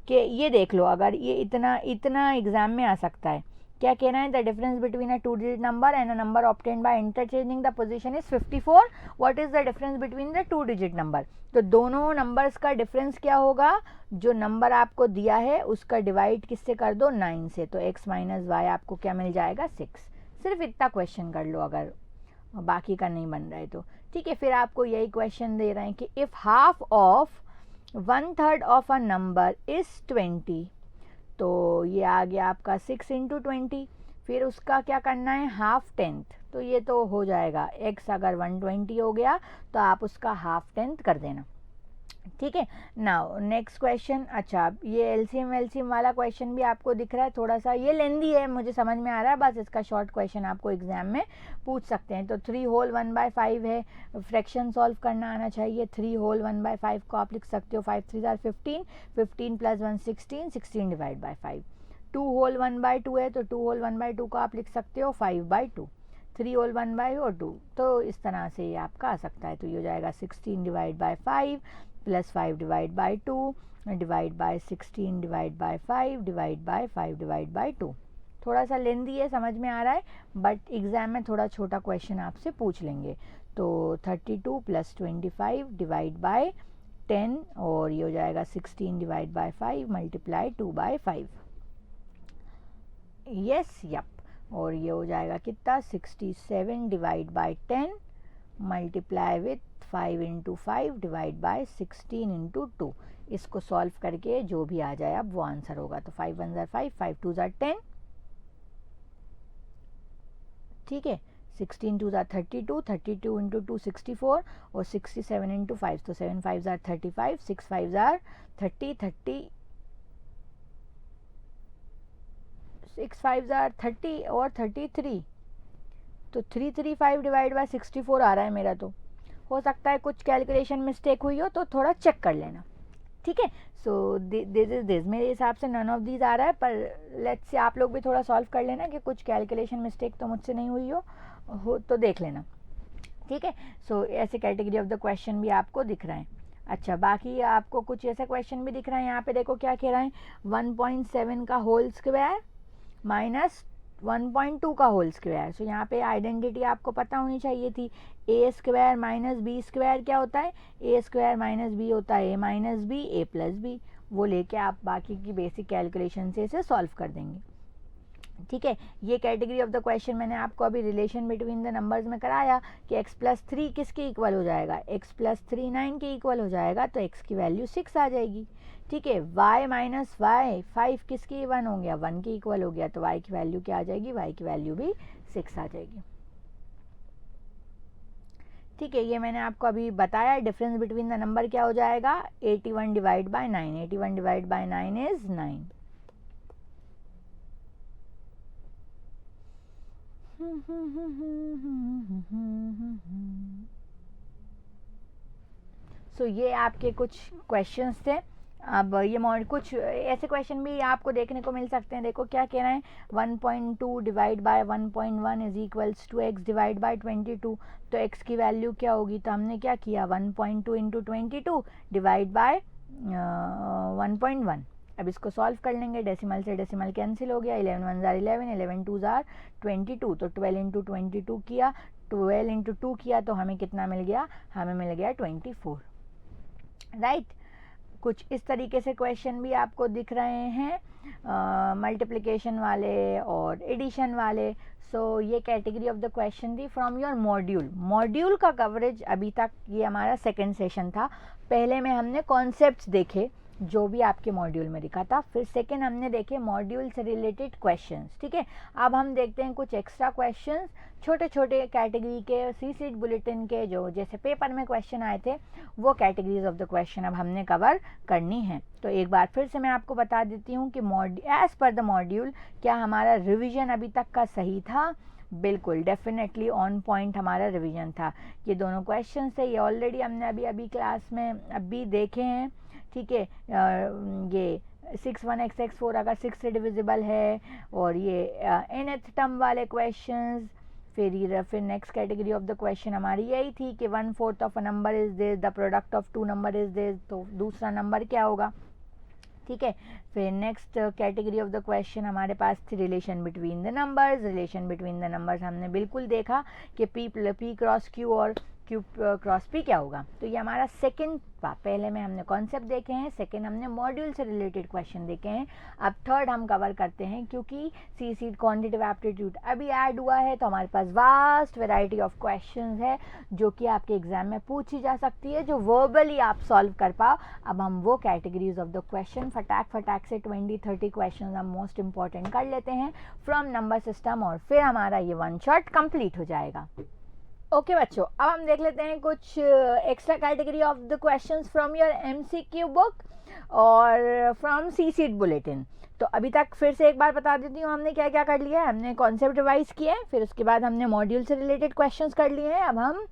कि ये देख लो, अगर ये इतना इतना एग्जाम में आ सकता है, क्या कहना है, the difference between a 2 digit number and a number obtained by interchanging the position is 54, what is the difference between the 2 digit number. तो दोनों नंबर्स का डिफरेंस क्या होगा, जो नंबर आपको दिया है उसका डिवाइड किससे कर दो, 9 से, तो x माइनस वाई आपको क्या मिल जाएगा 6। सिर्फ इतना क्वेश्चन कर लो, अगर बाकी का नहीं बन रहा है तो ठीक है। फिर आपको यही क्वेश्चन दे रहे हैं कि if half of 1/3 of a number is 20, तो ये आ गया आपका 6 इंटू 20, फिर उसका क्या करना है, हाफ 10th, तो ये तो हो जाएगा, x अगर 120 हो गया तो आप उसका हाफ 10th कर देना, ठीक है। नाउ नेक्स्ट क्वेश्चन, अच्छा ये एलसीएम वाला क्वेश्चन भी आपको दिख रहा है, थोड़ा सा ये लेंदी है, मुझे समझ में आ रहा है, बस इसका शॉर्ट क्वेश्चन आपको एग्जाम में पूछ सकते हैं। तो 3 होल 1/5 है, फ्रैक्शन सॉल्व करना आना चाहिए। 3 होल 1/5 को आप लिख सकते हो 5 3 15, 15 प्लस 1 16, 16 डिवाइड बाई 5। 2 होल 1/2 है, तो 2 होल 1/2 को आप लिख सकते हो 5/2। 3 होल 1/2, तो इस तरह से ये आपका आ सकता है, तो ये हो जाएगा 16 divide by 5 plus 5 divide by 2 divide by 16 divide by 5 divide by 5 divide by 2। थोड़ा सा लेंदी है, समझ में आ रहा है, बट एग्जाम में थोड़ा छोटा क्वेश्चन आपसे पूछ लेंगे। तो 32 प्लस 25 डिवाइड बाय 10, और ये हो जाएगा 16 divide by 5 multiply 2/5, yes yup, और ये हो जाएगा कितना 67 divide by 10 multiply with 5 into 5 divide by 16 into 2। इसको सॉल्व करके जो भी आ जाए अब वो आंसर होगा। तो 5 1 5, 5 2 10, ठीक है, 16 2 32, 32 इंटू 2 64, और 67 इंटू 5, तो 7 5 35, 6 5 30, 30 6 5 30 और 33, तो 335 डिवाइड बाय 64 आ रहा है मेरा। तो हो सकता है कुछ कैलकुलेशन मिस्टेक हुई हो, तो थोड़ा चेक कर लेना, ठीक है। सो दिस इज दिस, मेरे हिसाब से नन ऑफ दीज आ रहा है, पर लेट्स से आप लोग भी थोड़ा सॉल्व कर लेना कि कुछ कैलकुलेशन मिस्टेक तो मुझसे नहीं हुई हो तो देख लेना, ठीक है। सो ऐसे कैटेगरी ऑफ द क्वेश्चन भी आपको दिख रहे हैं। अच्छा, बाकी आपको कुछ ऐसे क्वेश्चन भी दिख रहा है, यहाँ पे देखो क्या कह रहा है, 1.7 का होल स्क्वायर माइनस 1.2 का होल स्क्वायर। सो यहाँ पे आइडेंटिटी आपको पता होनी चाहिए थी, ए स्क्वायर माइनस बी स्क्वायर क्या होता है, ए स्क्वायर माइनस बी होता है a minus B, A plus B, वो लेके आप बाकी की बेसिक कैलकुलेशन से इसे सॉल्व कर देंगे, ठीक है। ये कैटेगरी ऑफ द क्वेश्चन मैंने आपको अभी रिलेशन बिटवीन द नंबर्स में कराया कि x प्लस 3 किसके इक्वल हो जाएगा, x प्लस 3 9 के इक्वल हो जाएगा, तो x की वैल्यू 6 आ जाएगी, ठीक है। y माइनस वाई 5 किसके 1 हो गया, 1 के इक्वल हो गया, तो y की वैल्यू क्या आ जाएगी, y की वैल्यू भी 6 आ जाएगी, ठीक है। ये मैंने आपको अभी बताया, डिफरेंस बिटवीन द नंबर क्या हो जाएगा, 81 divide by 9, 81 divide by 9 is 9। सो ये आपके कुछ क्वेश्चंस थे। अब ये कुछ ऐसे क्वेश्चन भी आपको देखने को मिल सकते हैं, देखो क्या कह रहे हैं, 1.2 divide by 1.1 is equals to x divide by 22, तो x की वैल्यू क्या होगी, तो हमने क्या किया 1.2 इंटू 22 डिवाइड बाय 1.1। अब इसको सॉल्व कर लेंगे, डेसिमल से डेसिमल कैंसिल हो गया, 11 1 11, 11 2 22, तो 12 इंटू 22 किया, 12 इंटू 2 किया, तो हमें कितना मिल गया, हमें मिल गया 24, राइट। कुछ इस तरीके से क्वेश्चन भी आपको दिख रहे हैं, मल्टीप्लिकेशन वाले और एडिशन वाले। सो ये कैटेगरी ऑफ द क्वेश्चन थी फ्रॉम योर मॉड्यूल का कवरेज। अभी तक ये हमारा सेकेंड सेशन था। पहले में हमने कॉन्सेप्ट्स देखे जो भी आपके मॉड्यूल में लिखा था, फिर सेकेंड हमने देखे मॉड्यूल से रिलेटेड क्वेश्चंस। ठीक है, अब हम देखते हैं कुछ एक्स्ट्रा क्वेश्चंस छोटे छोटे कैटेगरी के, सी सीट बुलेटिन के, जो जैसे पेपर में क्वेश्चन आए थे, वो कैटेगरीज ऑफ द क्वेश्चन अब हमने कवर करनी है। तो एक बार फिर से मैं आपको बता देती हूँ कि एज पर द मॉड्यूल क्या हमारा रिविजन अभी तक का सही था? बिल्कुल, डेफिनेटली ऑन पॉइंट हमारा रिवीजन था। ये दोनों क्वेश्चन थे, ये ऑलरेडी हमने अभी क्लास में अभी देखे हैं। ठीक है, ये 6(1)(x)(4) अगर 6 से डिविजिबल है, और ये nth टर्म वाले क्वेश्चंस। फिर next category of the question हमारी यही थी कि 1/4 of a number is this, the product of 2 number is this, तो दूसरा नंबर क्या होगा? ठीक है, फिर next category of the question हमारे पास थी relation between the numbers. Relation between the numbers हमने बिल्कुल देखा कि पी क्रॉस क्यू और क्यू क्रॉस पी क्या होगा। तो ये हमारा सेकंड था। पहले में हमने कॉन्सेप्ट देखे हैं, सेकंड हमने मॉड्यूल से रिलेटेड क्वेश्चन देखे हैं। अब थर्ड हम कवर करते हैं, क्योंकि सी सीट क्वांटिटेटिव एप्टीट्यूड अभी ऐड हुआ है, तो हमारे पास वास्ट वैरायटी ऑफ क्वेश्चंस है जो कि आपके एग्जाम में पूछी जा सकती है, जो वर्बली आप सॉल्व कर पाओ। अब हम वो कैटेगरीज ऑफ द क्वेश्चन फटाक से 20-30 क्वेश्चन हम मोस्ट इंपॉर्टेंट कर लेते हैं फ्रॉम नंबर सिस्टम, और फिर हमारा ये वन शॉट कंप्लीट हो जाएगा। ओके बच्चों, अब हम देख लेते हैं कुछ extra category of the questions from your MCQ book और फ्रॉम सी सीट बुलेटिन। तो अभी तक फिर से एक बार बता देती हूँ हमने क्या क्या कर लिया है। हमने कॉन्सेप्ट रिवाइज किए हैं, फिर उसके बाद हमने मॉड्यूल से रिलेटेड क्वेश्चंस कर लिए हैं। अब हम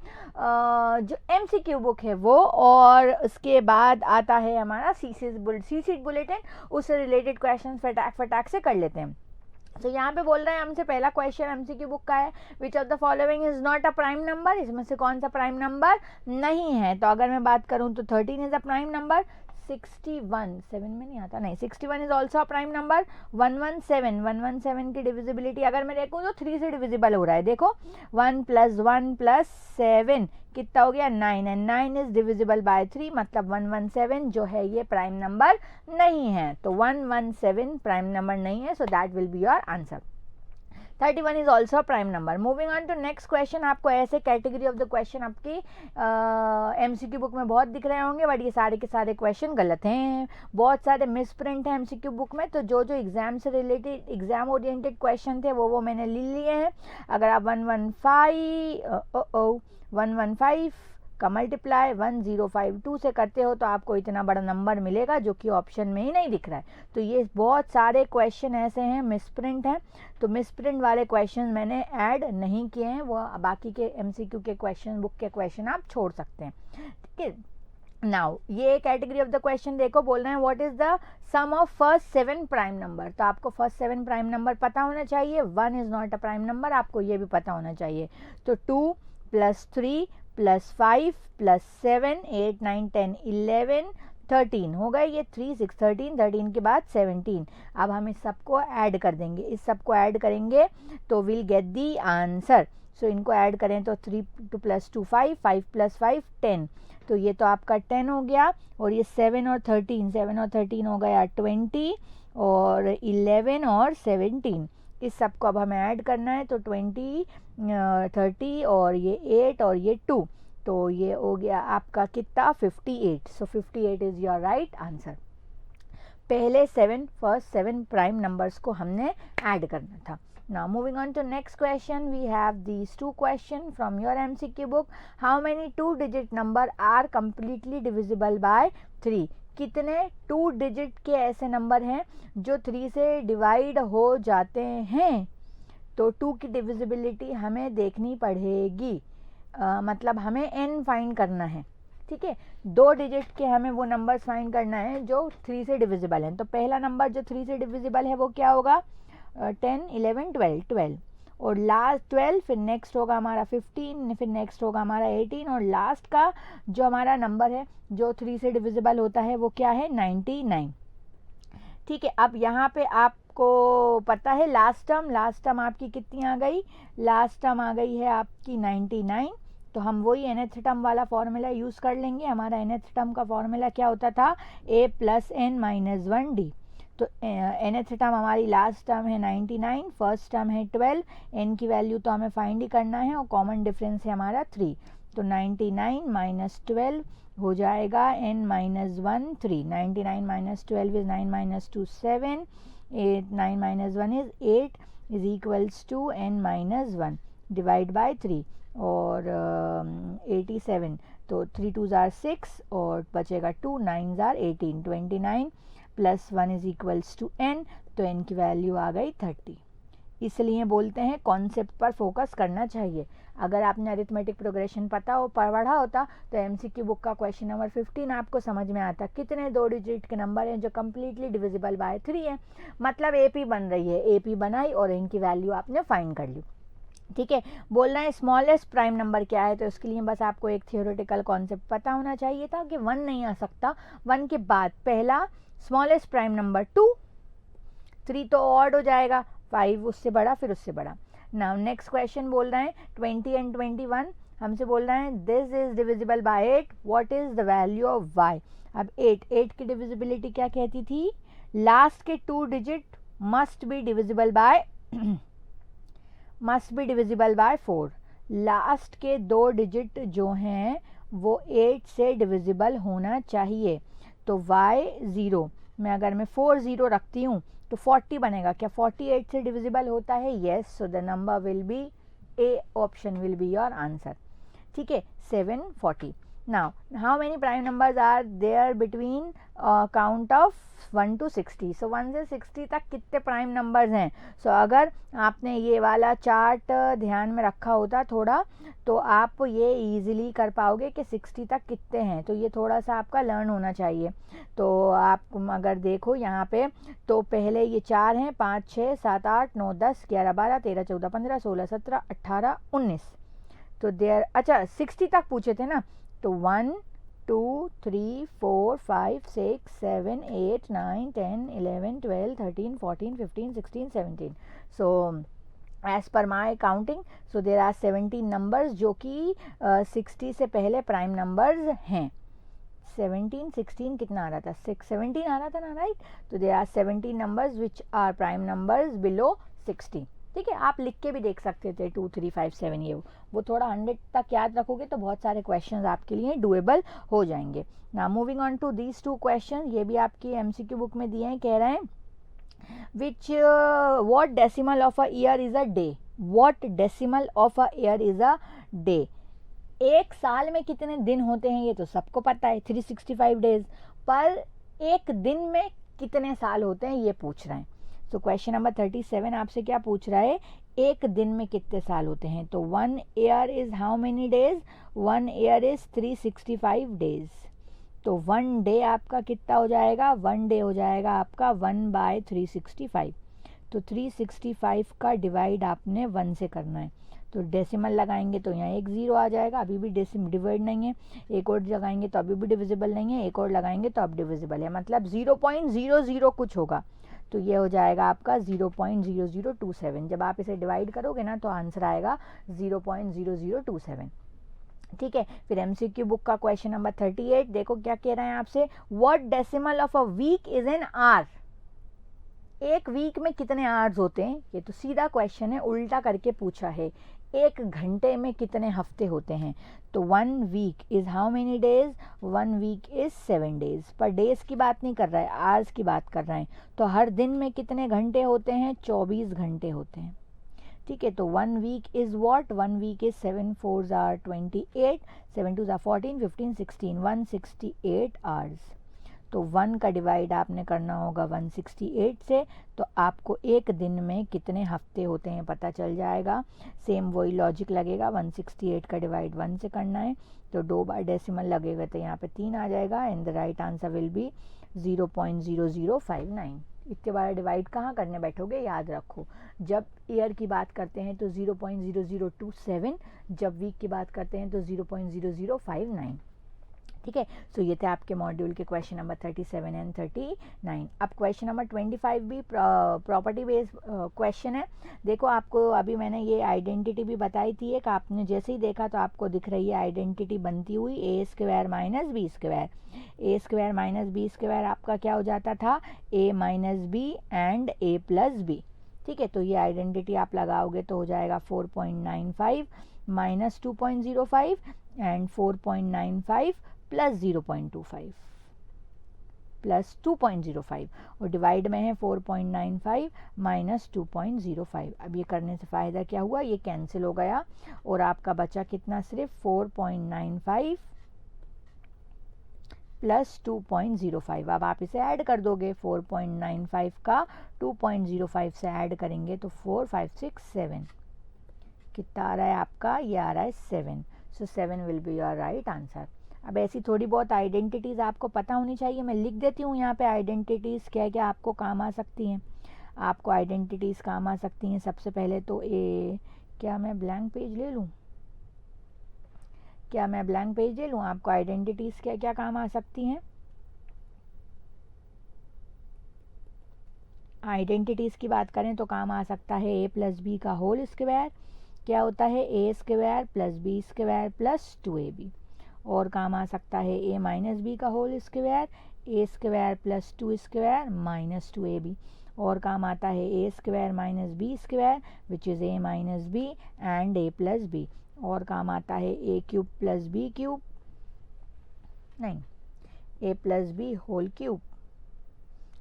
जो एमसीक्यू बुक है वो, और उसके बाद आता है हमारा सी सीट बुलेटिन, उससे रिलेटेड क्वेश्चन फटाक से कर लेते हैं। तो यहाँ पे बोल रहे हैं हमसे, पहला क्वेश्चन एमसीक्यू बुक का है, विच of the following is not a prime number. इसमें से कौन सा प्राइम नंबर नहीं है? तो अगर मैं बात करूँ तो 13 इज अ प्राइम नंबर, 61 7 में नहीं आता, नहीं 61 is also a prime number, 117 की डिविजिबिलिटी अगर मैं देखूँ तो 3 से डिविजिबल हो रहा है। देखो 1 + 1 + 7 कितना हो गया? 9, एंड 9 इज डिविजिबल बाय 3, मतलब 117 जो है ये प्राइम नंबर नहीं है। तो 117 प्राइम नंबर नहीं है, so that will be your answer. 31 is also prime number. Moving on to next question. आपको ऐसे कैटेगरी ऑफ द क्वेश्चन आपकी एमसीक्यू बुक में बहुत दिख रहे होंगे, बट ये सारे के सारे क्वेश्चन गलत हैं। बहुत सारे मिस प्रिंट हैं एमसीक्यू बुक में, तो जो एग्जाम से रिलेटेड, एग्जाम ओरिएंटेड क्वेश्चन थे वो मैंने ले लिए हैं। अगर आप 115 का मल्टीप्लाई 1052 से करते हो तो आपको इतना बड़ा नंबर मिलेगा, जो कि ऑप्शन में ही नहीं दिख रहा है। तो ये बहुत सारे क्वेश्चन ऐसे हैं मिसप्रिंट हैं, तो मिसप्रिंट वाले क्वेश्चन मैंने ऐड नहीं किए हैं। वो बाकी के एमसीक्यू के क्वेश्चन, बुक के क्वेश्चन आप छोड़ सकते हैं। ठीक है, नाउ ये कैटेगरी ऑफ द क्वेश्चन देखो, बोल रहे हैं what is the sum of first 7 prime number. तो आपको फर्स्ट 7 प्राइम नंबर पता होना चाहिए। 1 is not a prime number, आपको ये भी पता होना चाहिए। तो 2 + 3 + 5 + 7 8 9 10 11 13 हो गए ये। 3 6 13 के बाद 17। अब हम इस सबको ऐड कर देंगे, इस सबको ऐड करेंगे तो विल गेट दी आंसर। सो इनको ऐड करें तो 3 + 2 5 5 + 5 10, तो ये तो आपका 10 हो गया। और ये 7 और 13 हो गया 20, और 11 और 17, इस सब को अब हमें ऐड करना है। तो 20 30 और ये 8 और ये 2, तो ये हो गया आपका कितना? 58। सो 58 इज योर राइट आंसर। पहले फर्स्ट 7 प्राइम नंबर्स को हमने ऐड करना था। Now moving on to next question, we have these two questions from your MCQ book. How many 2-digit number are completely divisible by 3? कितने 2 digit के ऐसे number हैं जो 3 से डिवाइड हो जाते हैं? तो 2 की डिविजिबिलिटी हमें देखनी पड़ेगी, मतलब हमें n फाइंड करना है। ठीक है, 2 डिजिट के हमें वो नंबर्स फाइंड करना है जो 3 से डिविजिबल हैं। तो पहला नंबर जो 3 से डिविजिबल है वो क्या होगा? 10 11 12 और लास्ट 12, फिर नेक्स्ट होगा हमारा 15, फिर नेक्स्ट होगा हमारा 18, और लास्ट का जो हमारा नंबर है जो 3 से डिविजिबल होता है वो क्या है? 99। ठीक है, अब यहाँ पे आपको पता है लास्ट टर्म आपकी कितनी आ गई? लास्ट टर्म आ गई है आपकी 99। तो हम वही nth टर्म वाला फॉर्मूला यूज़ कर लेंगे। हमारा nth टर्म का फॉर्मूला क्या होता था, a + n - 1d। तो nth टर्म हमारी लास्ट टर्म है 99, फर्स्ट टर्म है 12, n की वैल्यू तो हमें फाइंड ही करना है और कॉमन डिफरेंस है हमारा 3। तो 99 - 12 हो जाएगा n - 1 3। 99 - 12 is 9 - 2 7, 8 9 - 1 is 8 is equals to n - 1 divide by 3 और 87। तो 3 2 ज़ार 6 और बचेगा 2, 9 ज़ार 18, 29 + 1 इज इक्वल्स टू n। तो n की वैल्यू आ गई 30। इसलिए बोलते हैं कॉन्सेप्ट पर फोकस करना चाहिए। अगर आपने अरिथमेटिक प्रोग्रेशन पढ़ा होता तो एमसीक्यू बुक का क्वेश्चन नंबर 15 आपको समझ में आता। कितने 2 डिजिट के नंबर हैं जो कम्प्लीटली डिविजिबल बाय 3 है, मतलब एपी बन रही है, एपी बनाई और इनकी वैल्यू आपने फाइंड कर ली। ठीक है, बोलना है स्मॉलेस्ट प्राइम नंबर क्या है, तो इसके लिए बस आपको एक थियोरेटिकल कॉन्सेप्ट पता होना चाहिए था कि 1 नहीं आ सकता, 1 के बाद पहला स्मॉलेस्ट प्राइम नंबर 2, 3 तो ऑड हो जाएगा, 5 उससे बड़ा, फिर उससे बड़ा। नाउ नेक्स्ट क्वेश्चन बोल रहे हैं 20 एंड 21, हमसे बोल रहे हैं this is divisible by 8, what is the value of y। अब 8 की डिविजिबिलिटी क्या कहती थी, लास्ट के 2 digit must be divisible by 4। Last के 2 डिजिट जो हैं वो 8 से डिविजिबल होना चाहिए। तो y 0 में अगर मैं 4 0 रखती हूँ तो 40 बनेगा। क्या 48 से डिविजिबल होता है? Yes, so the number will be A, option will be your answer. ठीक है, 740। Now how many prime numbers are there between count of 1 to 60। सो 1 से 60 तक कितने प्राइम नंबर्स हैं? सो अगर आपने ये वाला चार्ट ध्यान में रखा होता थोड़ा, तो आप ये इजीली कर पाओगे कि 60 तक कितने हैं। तो ये थोड़ा सा आपका लर्न होना चाहिए। तो आप अगर देखो यहाँ पे, तो पहले ये 4 हैं, 5 6 7 8 9 10 11 12 13 14 15 16 17 18 19। तो देयर, अच्छा 60 तक पूछे थे ना, तो 1 2 3 4 5 6 7 8 9 10 11 12 13 14 15 16 17। So as per my counting, so there are 17 numbers जो कि 60 से पहले प्राइम नंबर्स हैं। 17 16 कितना आ रहा था, 17 आ रहा था ना, राइट। तो there are 17 numbers which are prime numbers below 60। ठीक है, आप लिख के भी देख सकते थे 2 3 5 7, ये वो थोड़ा 100 तक याद रखोगे तो बहुत सारे क्वेश्चंस आपके लिए डुएबल हो जाएंगे। ना moving on to these 2 question, ये भी आपकी एमसीक्यू बुक में दिए हैं। कह रहे हैं which what decimal of a year is a day, what decimal of a year is a day। एक साल में कितने दिन होते हैं ये तो सबको पता है, 365 डेज, पर एक दिन में कितने साल होते हैं ये पूछ रहे हैं। तो क्वेश्चन नंबर 37 आपसे क्या पूछ रहा है, एक दिन में कितने साल होते हैं। तो 1 year is how many days, 1 year is 365 days. तो 1 डे आपका कितना हो जाएगा, 1 डे हो जाएगा आपका 1/365। तो 365 का डिवाइड आपने 1 से करना है। तो डेसिमल लगाएंगे तो यहाँ एक 0 आ जाएगा, अभी भी डिवाइड नहीं है। एक और लगाएंगे तो अभी भी डिविजिबल नहीं है, एक और लगाएंगे तो अब डिविजिबल है, मतलब 0.00 कुछ होगा। तो ये हो जाएगा आपका 0.0027। जब आप इसे डिवाइड करोगे ना तो आंसर आएगा 0.0027। ठीक है, फिर एमसीक्यू बुक का क्वेश्चन नंबर 38 देखो क्या कह रहे हैं आपसे, what decimal of a week is an hour. एक वीक में कितने आवर्स होते हैं, ये तो सीधा क्वेश्चन है, उल्टा करके पूछा है। एक घंटे में कितने हफ्ते होते हैं। तो 1 week is how many days, 1 week is 7 days. पर डेज की बात नहीं कर रहा है, आवर्स की बात कर रहे हैं। तो हर दिन में कितने घंटे होते हैं, 24 घंटे होते हैं। ठीक है, तो 1 week is what, 1 week is 7 4 are 28, 7 2 are 14 15 16, 168 hours. तो 1 का डिवाइड आपने करना होगा 168 से, तो आपको एक दिन में कितने हफ्ते होते हैं पता चल जाएगा। सेम वही लॉजिक लगेगा, 168 का डिवाइड 1 से करना है, तो 2 बार डेसिमल लगेगा तो यहाँ पे 3 आ जाएगा, and the right answer will be 0.0059। इतने बार डिवाइड कहाँ करने बैठोगे, याद रखो, जब ईयर की बात करते हैं तो 0.0027, जब वीक की बात करते हैं तो 0.0059। ठीक है। सो ये थे आपके मॉड्यूल के क्वेश्चन नंबर 37 एंड 39। अब क्वेश्चन नंबर 25 भी प्रॉपर्टी बेस्ड क्वेश्चन है। देखो आपको अभी मैंने ये आइडेंटिटी भी बताई थी एक, आपने जैसे ही देखा तो आपको दिख रही है आइडेंटिटी बनती हुई a square minus b square. A square minus b square आपका क्या हो जाता था, a minus b and a plus b. ठीक है, तो ये आइडेंटिटी आप लगाओगे तो हो जाएगा 4.95 माइनस 2.05 एंड 4.95 प्लस 0.25 प्लस 2.05 और डिवाइड में है 4.95 माइनस 2.05। अब ये करने से फ़ायदा क्या हुआ, ये कैंसिल हो गया और आपका बचा कितना, सिर्फ 4.95 प्लस 2.05। अब आप इसे ऐड कर दोगे, 4.95 का 2.05 से ऐड करेंगे तो 4 5 6 7 कितना आ रहा है आपका, ये आ रहा है 7। सो 7 will be your right answer. अब ऐसी थोड़ी बहुत आइडेंटिटीज़ आपको पता होनी चाहिए, मैं लिख देती हूँ यहाँ पे आइडेंटिटीज़ क्या क्या आपको काम आ सकती हैं। आपको आइडेंटिटीज़ काम आ सकती हैं सबसे पहले तो क्या मैं ब्लैंक पेज ले लूँ, आपको आइडेंटिटीज़ क्या क्या काम आ सकती हैं। आइडेंटिटीज़ की बात करें तो काम आ सकता है ए प्लस बी का होल स्क्वायर, क्या होता है a square plus b square plus 2ab। और काम आ सकता है ए माइनस बी का whole square, a square plus 2 square minus 2ab। और काम आता है a square minus b square which is a minus b and a plus b. और काम आता है a cube plus b cube, नहीं, a plus b whole cube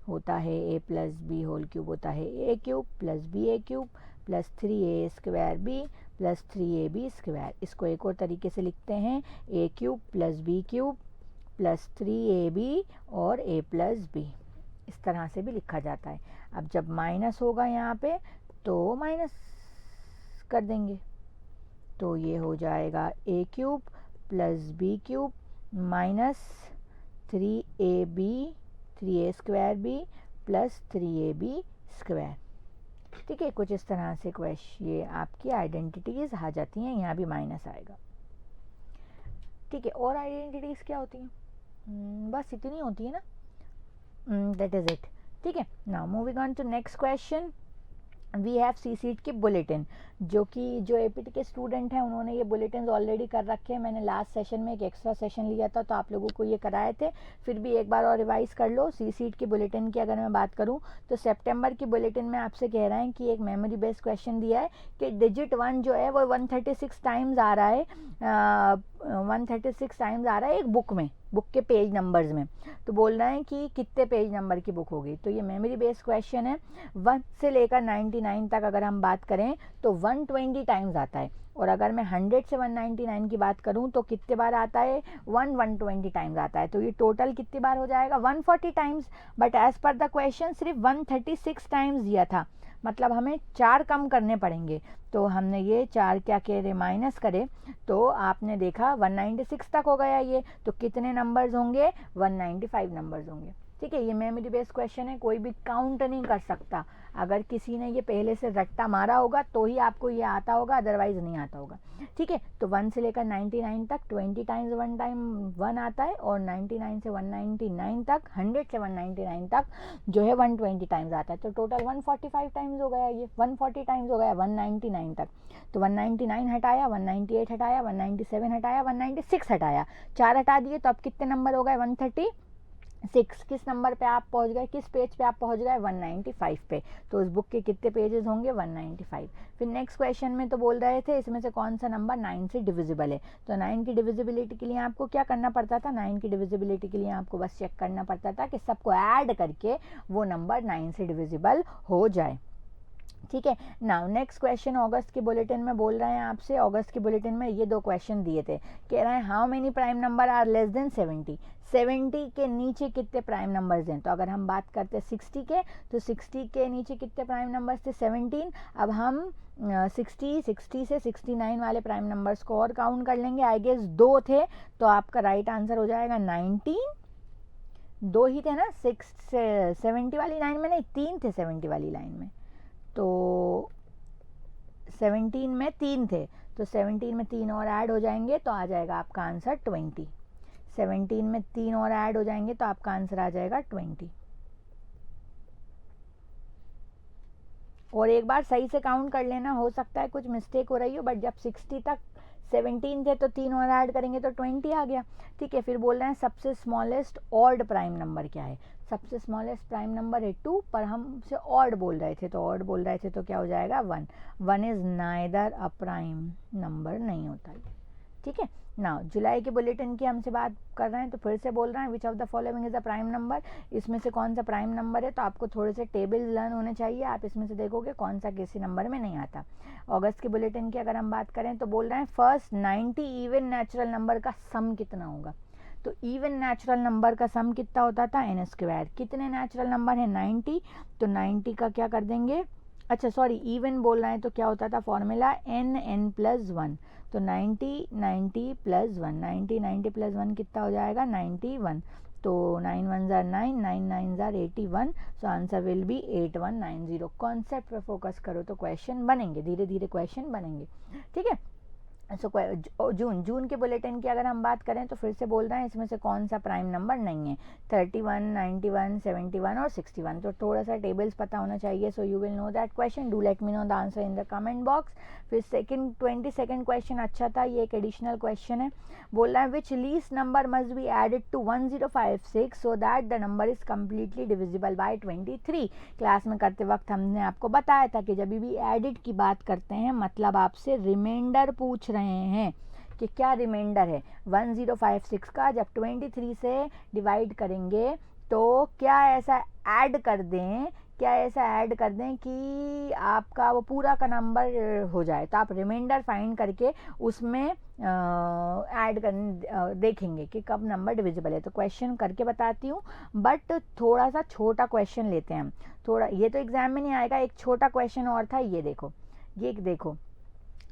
होता है, a plus b whole cube होता है a cube plus b a cube plus 3a square b plus 3ab square. इसको एक और तरीके से लिखते हैं, a cube plus b cube plus 3ab और a प्लस बी, इस तरह से भी लिखा जाता है। अब जब माइनस होगा यहाँ पे तो माइनस कर देंगे, तो ये हो जाएगा a cube plus b cube minus 3a square b plus 3ab square. ठीक है, कुछ इस तरह से क्वेश्चन ये आपकी आइडेंटिटीज़ आ जाती हैं, यहाँ भी माइनस आएगा। ठीक है, और आइडेंटिटीज़ क्या होती हैं, बस इतनी होती है ना, दैट इज़ इट। ठीक है, now moving on to next question. We have C seat की बुलेटिन, जो एपीटी के स्टूडेंट हैं उन्होंने ये बुलेटिन ऑलरेडी कर रखे हैं। मैंने लास्ट सेशन में एक एक्स्ट्रा सेशन लिया था तो आप लोगों को ये कराए थे, फिर भी एक बार और रिवाइज कर लो। सी सीट की बुलेटिन की अगर मैं बात करूं तो सितंबर की बुलेटिन में आपसे कह रहे हैं कि एक मेमोरी बेस्ड क्वेश्चन दिया है कि डिजिट 1 जो है वो 136 टाइम्स आ रहा है, 136 टाइम्स आ रहा है एक बुक के पेज नंबर्स में। तो बोल रहे हैं कि कितने पेज नंबर की बुक होगी। तो ये मेमोरी बेस्ड क्वेश्चन है। 1 से लेकर 99 तक अगर हम बात करें तो 120 टाइम्स आता है, और अगर मैं 100 से 199 की बात करूं तो कितने बार आता है, 120 टाइम्स आता है। तो ये टोटल कितनी बार हो जाएगा, 140 times. But as per the question सिर्फ 136 टाइम्स दिया था, मतलब हमें 4 कम करने पड़ेंगे। तो हमने ये 4 क्या कह रहे, माइनस करे तो आपने देखा 196 तक हो गया ये। तो कितने नंबर्स होंगे, 195 नंबर्स होंगे। ठीक है, ये मेमोरी बेस्ड क्वेश्चन है, कोई भी काउंट नहीं कर सकता। अगर किसी ने ये पहले से रट्टा मारा होगा तो ही आपको ये आता होगा, अदरवाइज नहीं आता होगा। ठीक है, तो 1 से लेकर 99 तक 20 टाइम्स 1 आता है, और 99 से 199 तक, 100 से 199 तक जो है 120 टाइम्स आता है। तो टोटल 145 टाइम्स हो गया, ये 140 टाइम्स हो गया 199 तक। तो 199 हटाया, 198 हटाया, 197 हटाया, 196 हटाया, 4 हटा दिए, तो अब कितने नंबर हो गए, 136। किस नंबर पे आप पहुंच गए, किस पेज पे आप पहुंच गए, 195 पे। तो उस बुक के कितने पेजेस होंगे, 195। फिर नेक्स्ट क्वेश्चन में तो बोल रहे थे इसमें से कौन सा नंबर 9 से डिविजिबल है। तो 9 की डिविजिबिलिटी के लिए आपको क्या करना पड़ता था, 9 की डिविजिबिलिटी के लिए आपको बस चेक करना पड़ता था कि सबको ऐड करके वो नंबर 9 से डिविजिबल हो जाए। ठीक है, नाउ नेक्स्ट क्वेश्चन अगस्त की बुलेटिन में बोल रहे हैं आपसे। अगस्त की बुलेटिन में ये 2 क्वेश्चन दिए थे, कह रहे हैं how many prime number are less than 70। 70 के नीचे कितने प्राइम नंबर्स हैं। तो अगर हम बात करते हैं 60 के, तो 60 के नीचे कितने प्राइम नंबर्स थे, 17। अब हम 60 से 69 वाले प्राइम नंबर्स को और काउंट कर लेंगे। आई गेस 2 थे, तो आपका राइट आंसर हो जाएगा 19। 2 ही थे ना, 70 वाली लाइन में नहीं, 3 थे 70 वाली लाइन में। तो 17 में 3 थे, तो 17 में 3 और ऐड हो जाएंगे तो आ जाएगा आपका आंसर 20। 17 में 3 और ऐड हो जाएंगे तो आपका आंसर आ जाएगा 20। और एक बार सही से काउंट कर लेना, हो सकता है कुछ मिस्टेक हो रही हो, बट जब 60 तक 17 थे तो 3 और ऐड करेंगे तो 20 आ गया। ठीक है, फिर बोल रहे हैं सबसे स्मॉलेस्ट ऑड प्राइम नंबर क्या है। सबसे स्मॉलेस्ट प्राइम नंबर है 2, पर हमसे ऑड बोल रहे थे, तो ऑड बोल रहे थे तो क्या हो जाएगा 1। 1 is neither a prime number, नहीं होता ये। ठीक है ना, जुलाई के बुलेटिन की हमसे बात कर रहे हैं, तो फिर से बोल रहे हैं विच of the following is a prime number, इसमें से कौन सा प्राइम नंबर है। तो आपको थोड़े से टेबल्स लर्न होने चाहिए, आप इसमें से देखोगे कौन सा किसी नंबर में नहीं आता। अगस्त के बुलेटिन की अगर हम बात करें तो बोल रहे हैं फर्स्ट 90 इवन नेचुरल नंबर का सम कितना होगा। तो इवन नेचुरल नंबर का सम कितना होता था n स्क्वायर। कितने नेचुरल नंबर है 90, तो 90 का क्या कर देंगे, अच्छा सॉरी इवन बोल रहे हैं तो क्या होता था फॉर्मूला n प्लस 1। तो 90 प्लस 1, 90 प्लस 1 कितना हो जाएगा 91। तो 9 1 ज़ार 9, 9 9 ज़ार 81। So answer will be 8190। Concept पे फोकस करो तो क्वेश्चन बनेंगे, धीरे धीरे क्वेश्चन बनेंगे। ठीक है, सो जून के बुलेटिन की अगर हम बात करें तो फिर से बोल रहे हैं इसमें से कौन सा प्राइम नंबर नहीं है। 31, 91, 71 और 61। तो थोड़ा सा टेबल्स पता होना चाहिए। So you will know that question, do let me know the answer in the comment box. फिर 22nd क्वेश्चन अच्छा था, ये एक एडिशनल क्वेश्चन है। बोल रहा है which least number must be added to 1056 so that the number is completely divisible by 23। Class में करते वक्त हमने आपको बताया था कि जब भी एडिड की बात करते हैं मतलब आपसे रिमाइंडर पूछ रहे हैं कि क्या रिमाइंडर है 1056 का, जब 23 से डिवाइड करेंगे तो क्या ऐसा ऐड कर दें, क्या ऐसा ऐड कर दें कि आपका वो पूरा का नंबर हो जाए। तो आप रिमाइंडर फाइंड करके उसमें ऐड कर देखेंगे कि कब नंबर डिविजिबल है। तो क्वेश्चन करके बताती हूँ, बट थोड़ा सा छोटा क्वेश्चन लेते हैं हम। थोड़ा ये तो एग्जाम में नहीं आएगा, एक छोटा क्वेश्चन और था, ये देखो, ये देखो,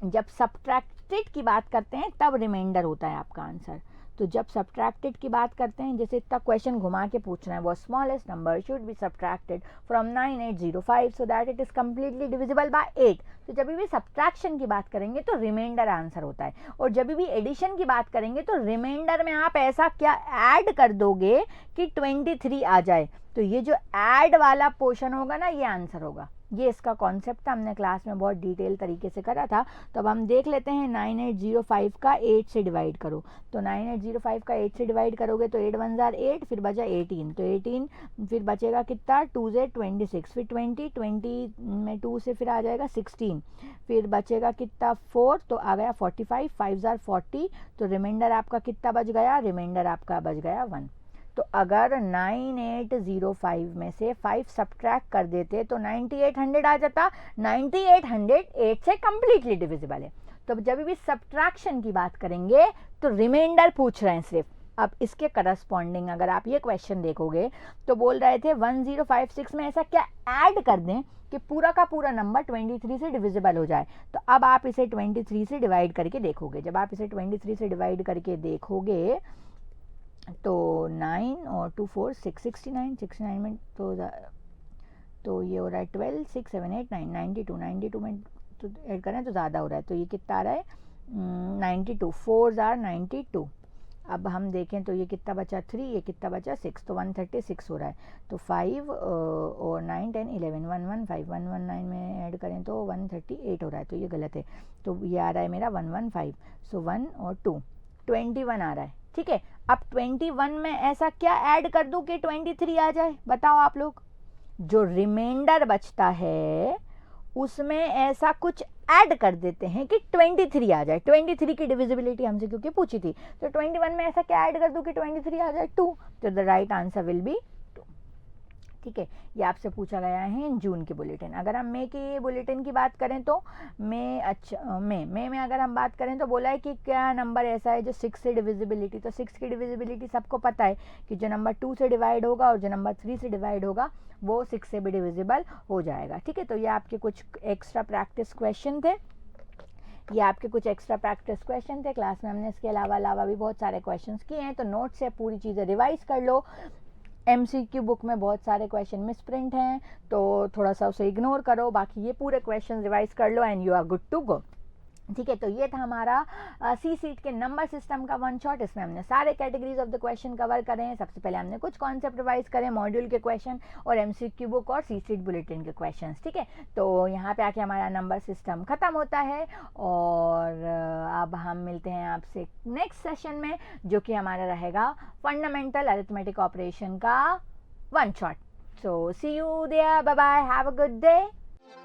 जब सब्ट्रैक्टेड की बात करते हैं तब रिमाइंडर होता है आपका आंसर। तो जब सब्ट्रैक्टेड की बात करते हैं, जैसे इतना क्वेश्चन घुमा के पूछना है, वो smallest number should be subtracted from 9805 so that it is completely divisible bye 8। तो जब भी सब्ट्रैक्शन की बात करेंगे तो रिमाइंडर आंसर होता है, और जब भी एडिशन की बात करेंगे तो रिमाइंडर में आप ऐसा क्या ऐड कर दोगे कि 23 आ जाए। तो ये जो ऐड वाला पोर्शन होगा ना, ये आंसर होगा। ये इसका कॉन्सेप्ट था, हमने क्लास में बहुत डिटेल तरीके से करा था। तो अब हम देख लेते हैं 9805 का 8 से डिवाइड करो। तो 9805 का 8 से डिवाइड करोगे तो 8 1 ज़ार 8, फिर बचा 18। तो 18 फिर बचेगा कितना 2 से 26, फिर 20 में 2 से फिर आ जाएगा 16, फिर बचेगा कितना 4, तो आ गया 45, 5 ज़ार 40। तो रिमाइंडर आपका कितना बच गया, रिमाइंडर आपका बच गया 1। तो अगर 9805 में से 5 सब्ट्रैक्ट कर देते तो 9800 आ जाता। 9800 8 से कम्प्लीटली डिविजिबल है। तो जब भी सब्ट्रैक्शन की बात करेंगे तो रिमाइंडर पूछ रहे हैं सिर्फ। अब इसके करस्पॉन्डिंग अगर आप ये क्वेश्चन देखोगे तो बोल रहे थे 1056 में ऐसा क्या ऐड कर दें कि पूरा का पूरा नंबर 23 से डिविजिबल हो जाए। तो अब आप इसे 23 से डिवाइड करके देखोगे। जब आप इसे 23 से डिवाइड करके देखोगे तो 9 और 2 4 6 69 में तो ये हो रहा है 12 6 7 8 9 92 में तो ऐड करें तो ज़्यादा हो रहा है। तो ये कितना आ रहा है 92, 4 ज़ार 92। अब हम देखें तो ये कितना बचा 3, ये कितना बचा 6, तो 136 हो रहा है। तो 5 और 9 10 11 115 119 में ऐड करें तो 138 हो रहा है। तो ये गलत है, तो ये आ रहा है मेरा 115। सो 1 और 2 21 आ रहा है। ठीक है, अब 21 में ऐसा क्या ऐड कर दूं कि 23 आ जाए, बताओ आप लोग। जो रिमाइंडर बचता है उसमें ऐसा कुछ ऐड कर देते हैं कि 23 आ जाए। 23 की डिविजिबिलिटी हमसे क्योंकि पूछी थी, तो 21 में ऐसा क्या ऐड कर दूं कि 23 आ जाए 2। तो the right answer will be 2। ठीक है, ये आपसे पूछा गया है जून की बुलेटिन। अगर हम मई की बुलेटिन की बात करें तो मई में अगर हम बात करें तो बोला है कि क्या नंबर ऐसा है जो 6 से डिविजिबिलिटी, तो 6 की डिविजिबिलिटी सबको पता है कि जो नंबर 2 से डिवाइड होगा और जो नंबर 3 से डिवाइड होगा वो 6 से भी डिविजिबल हो जाएगा। ठीक है, तो ये आपके कुछ एक्स्ट्रा प्रैक्टिस क्वेश्चन थे, ये आपके कुछ एक्स्ट्रा प्रैक्टिस क्वेश्चन थे। क्लास में हमने इसके अलावा भी बहुत सारे क्वेश्चंस किए हैं, तो नोट से पूरी चीज़ें रिवाइज कर लो। MCQ बुक में बहुत सारे क्वेश्चन मिसप्रिंट हैं, तो थोड़ा सा उसे इग्नोर करो, बाकी ये पूरे क्वेश्चन रिवाइज कर लो and you are good to go. ठीक है। तो ये था हमारा सी सीट के नंबर सिस्टम का वन शॉट। इसमें हमने सारे categories of the question cover करे हैं। सबसे पहले हमने कुछ कॉन्सेप्ट रिवाइज करे, मॉड्यूल के क्वेश्चन और एमसीक्यू बुक और सी सीट बुलेटिन के क्वेश्चन। ठीक है, तो यहाँ पे आके हमारा नंबर सिस्टम खत्म होता है और अब हम मिलते हैं आपसे नेक्स्ट सेशन में, जो कि हमारा रहेगा फंडामेंटल अरिथमेटिक ऑपरेशन का one shot. So C you there, bye bye, have a good day.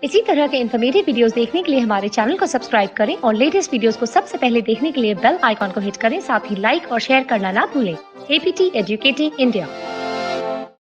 इसी तरह के इन्फॉर्मेटिव वीडियोस देखने के लिए हमारे चैनल को सब्सक्राइब करें और लेटेस्ट वीडियोस को सबसे पहले देखने के लिए बेल आइकॉन को हिट करें। साथ ही लाइक और शेयर करना ना भूलें। APT educating India.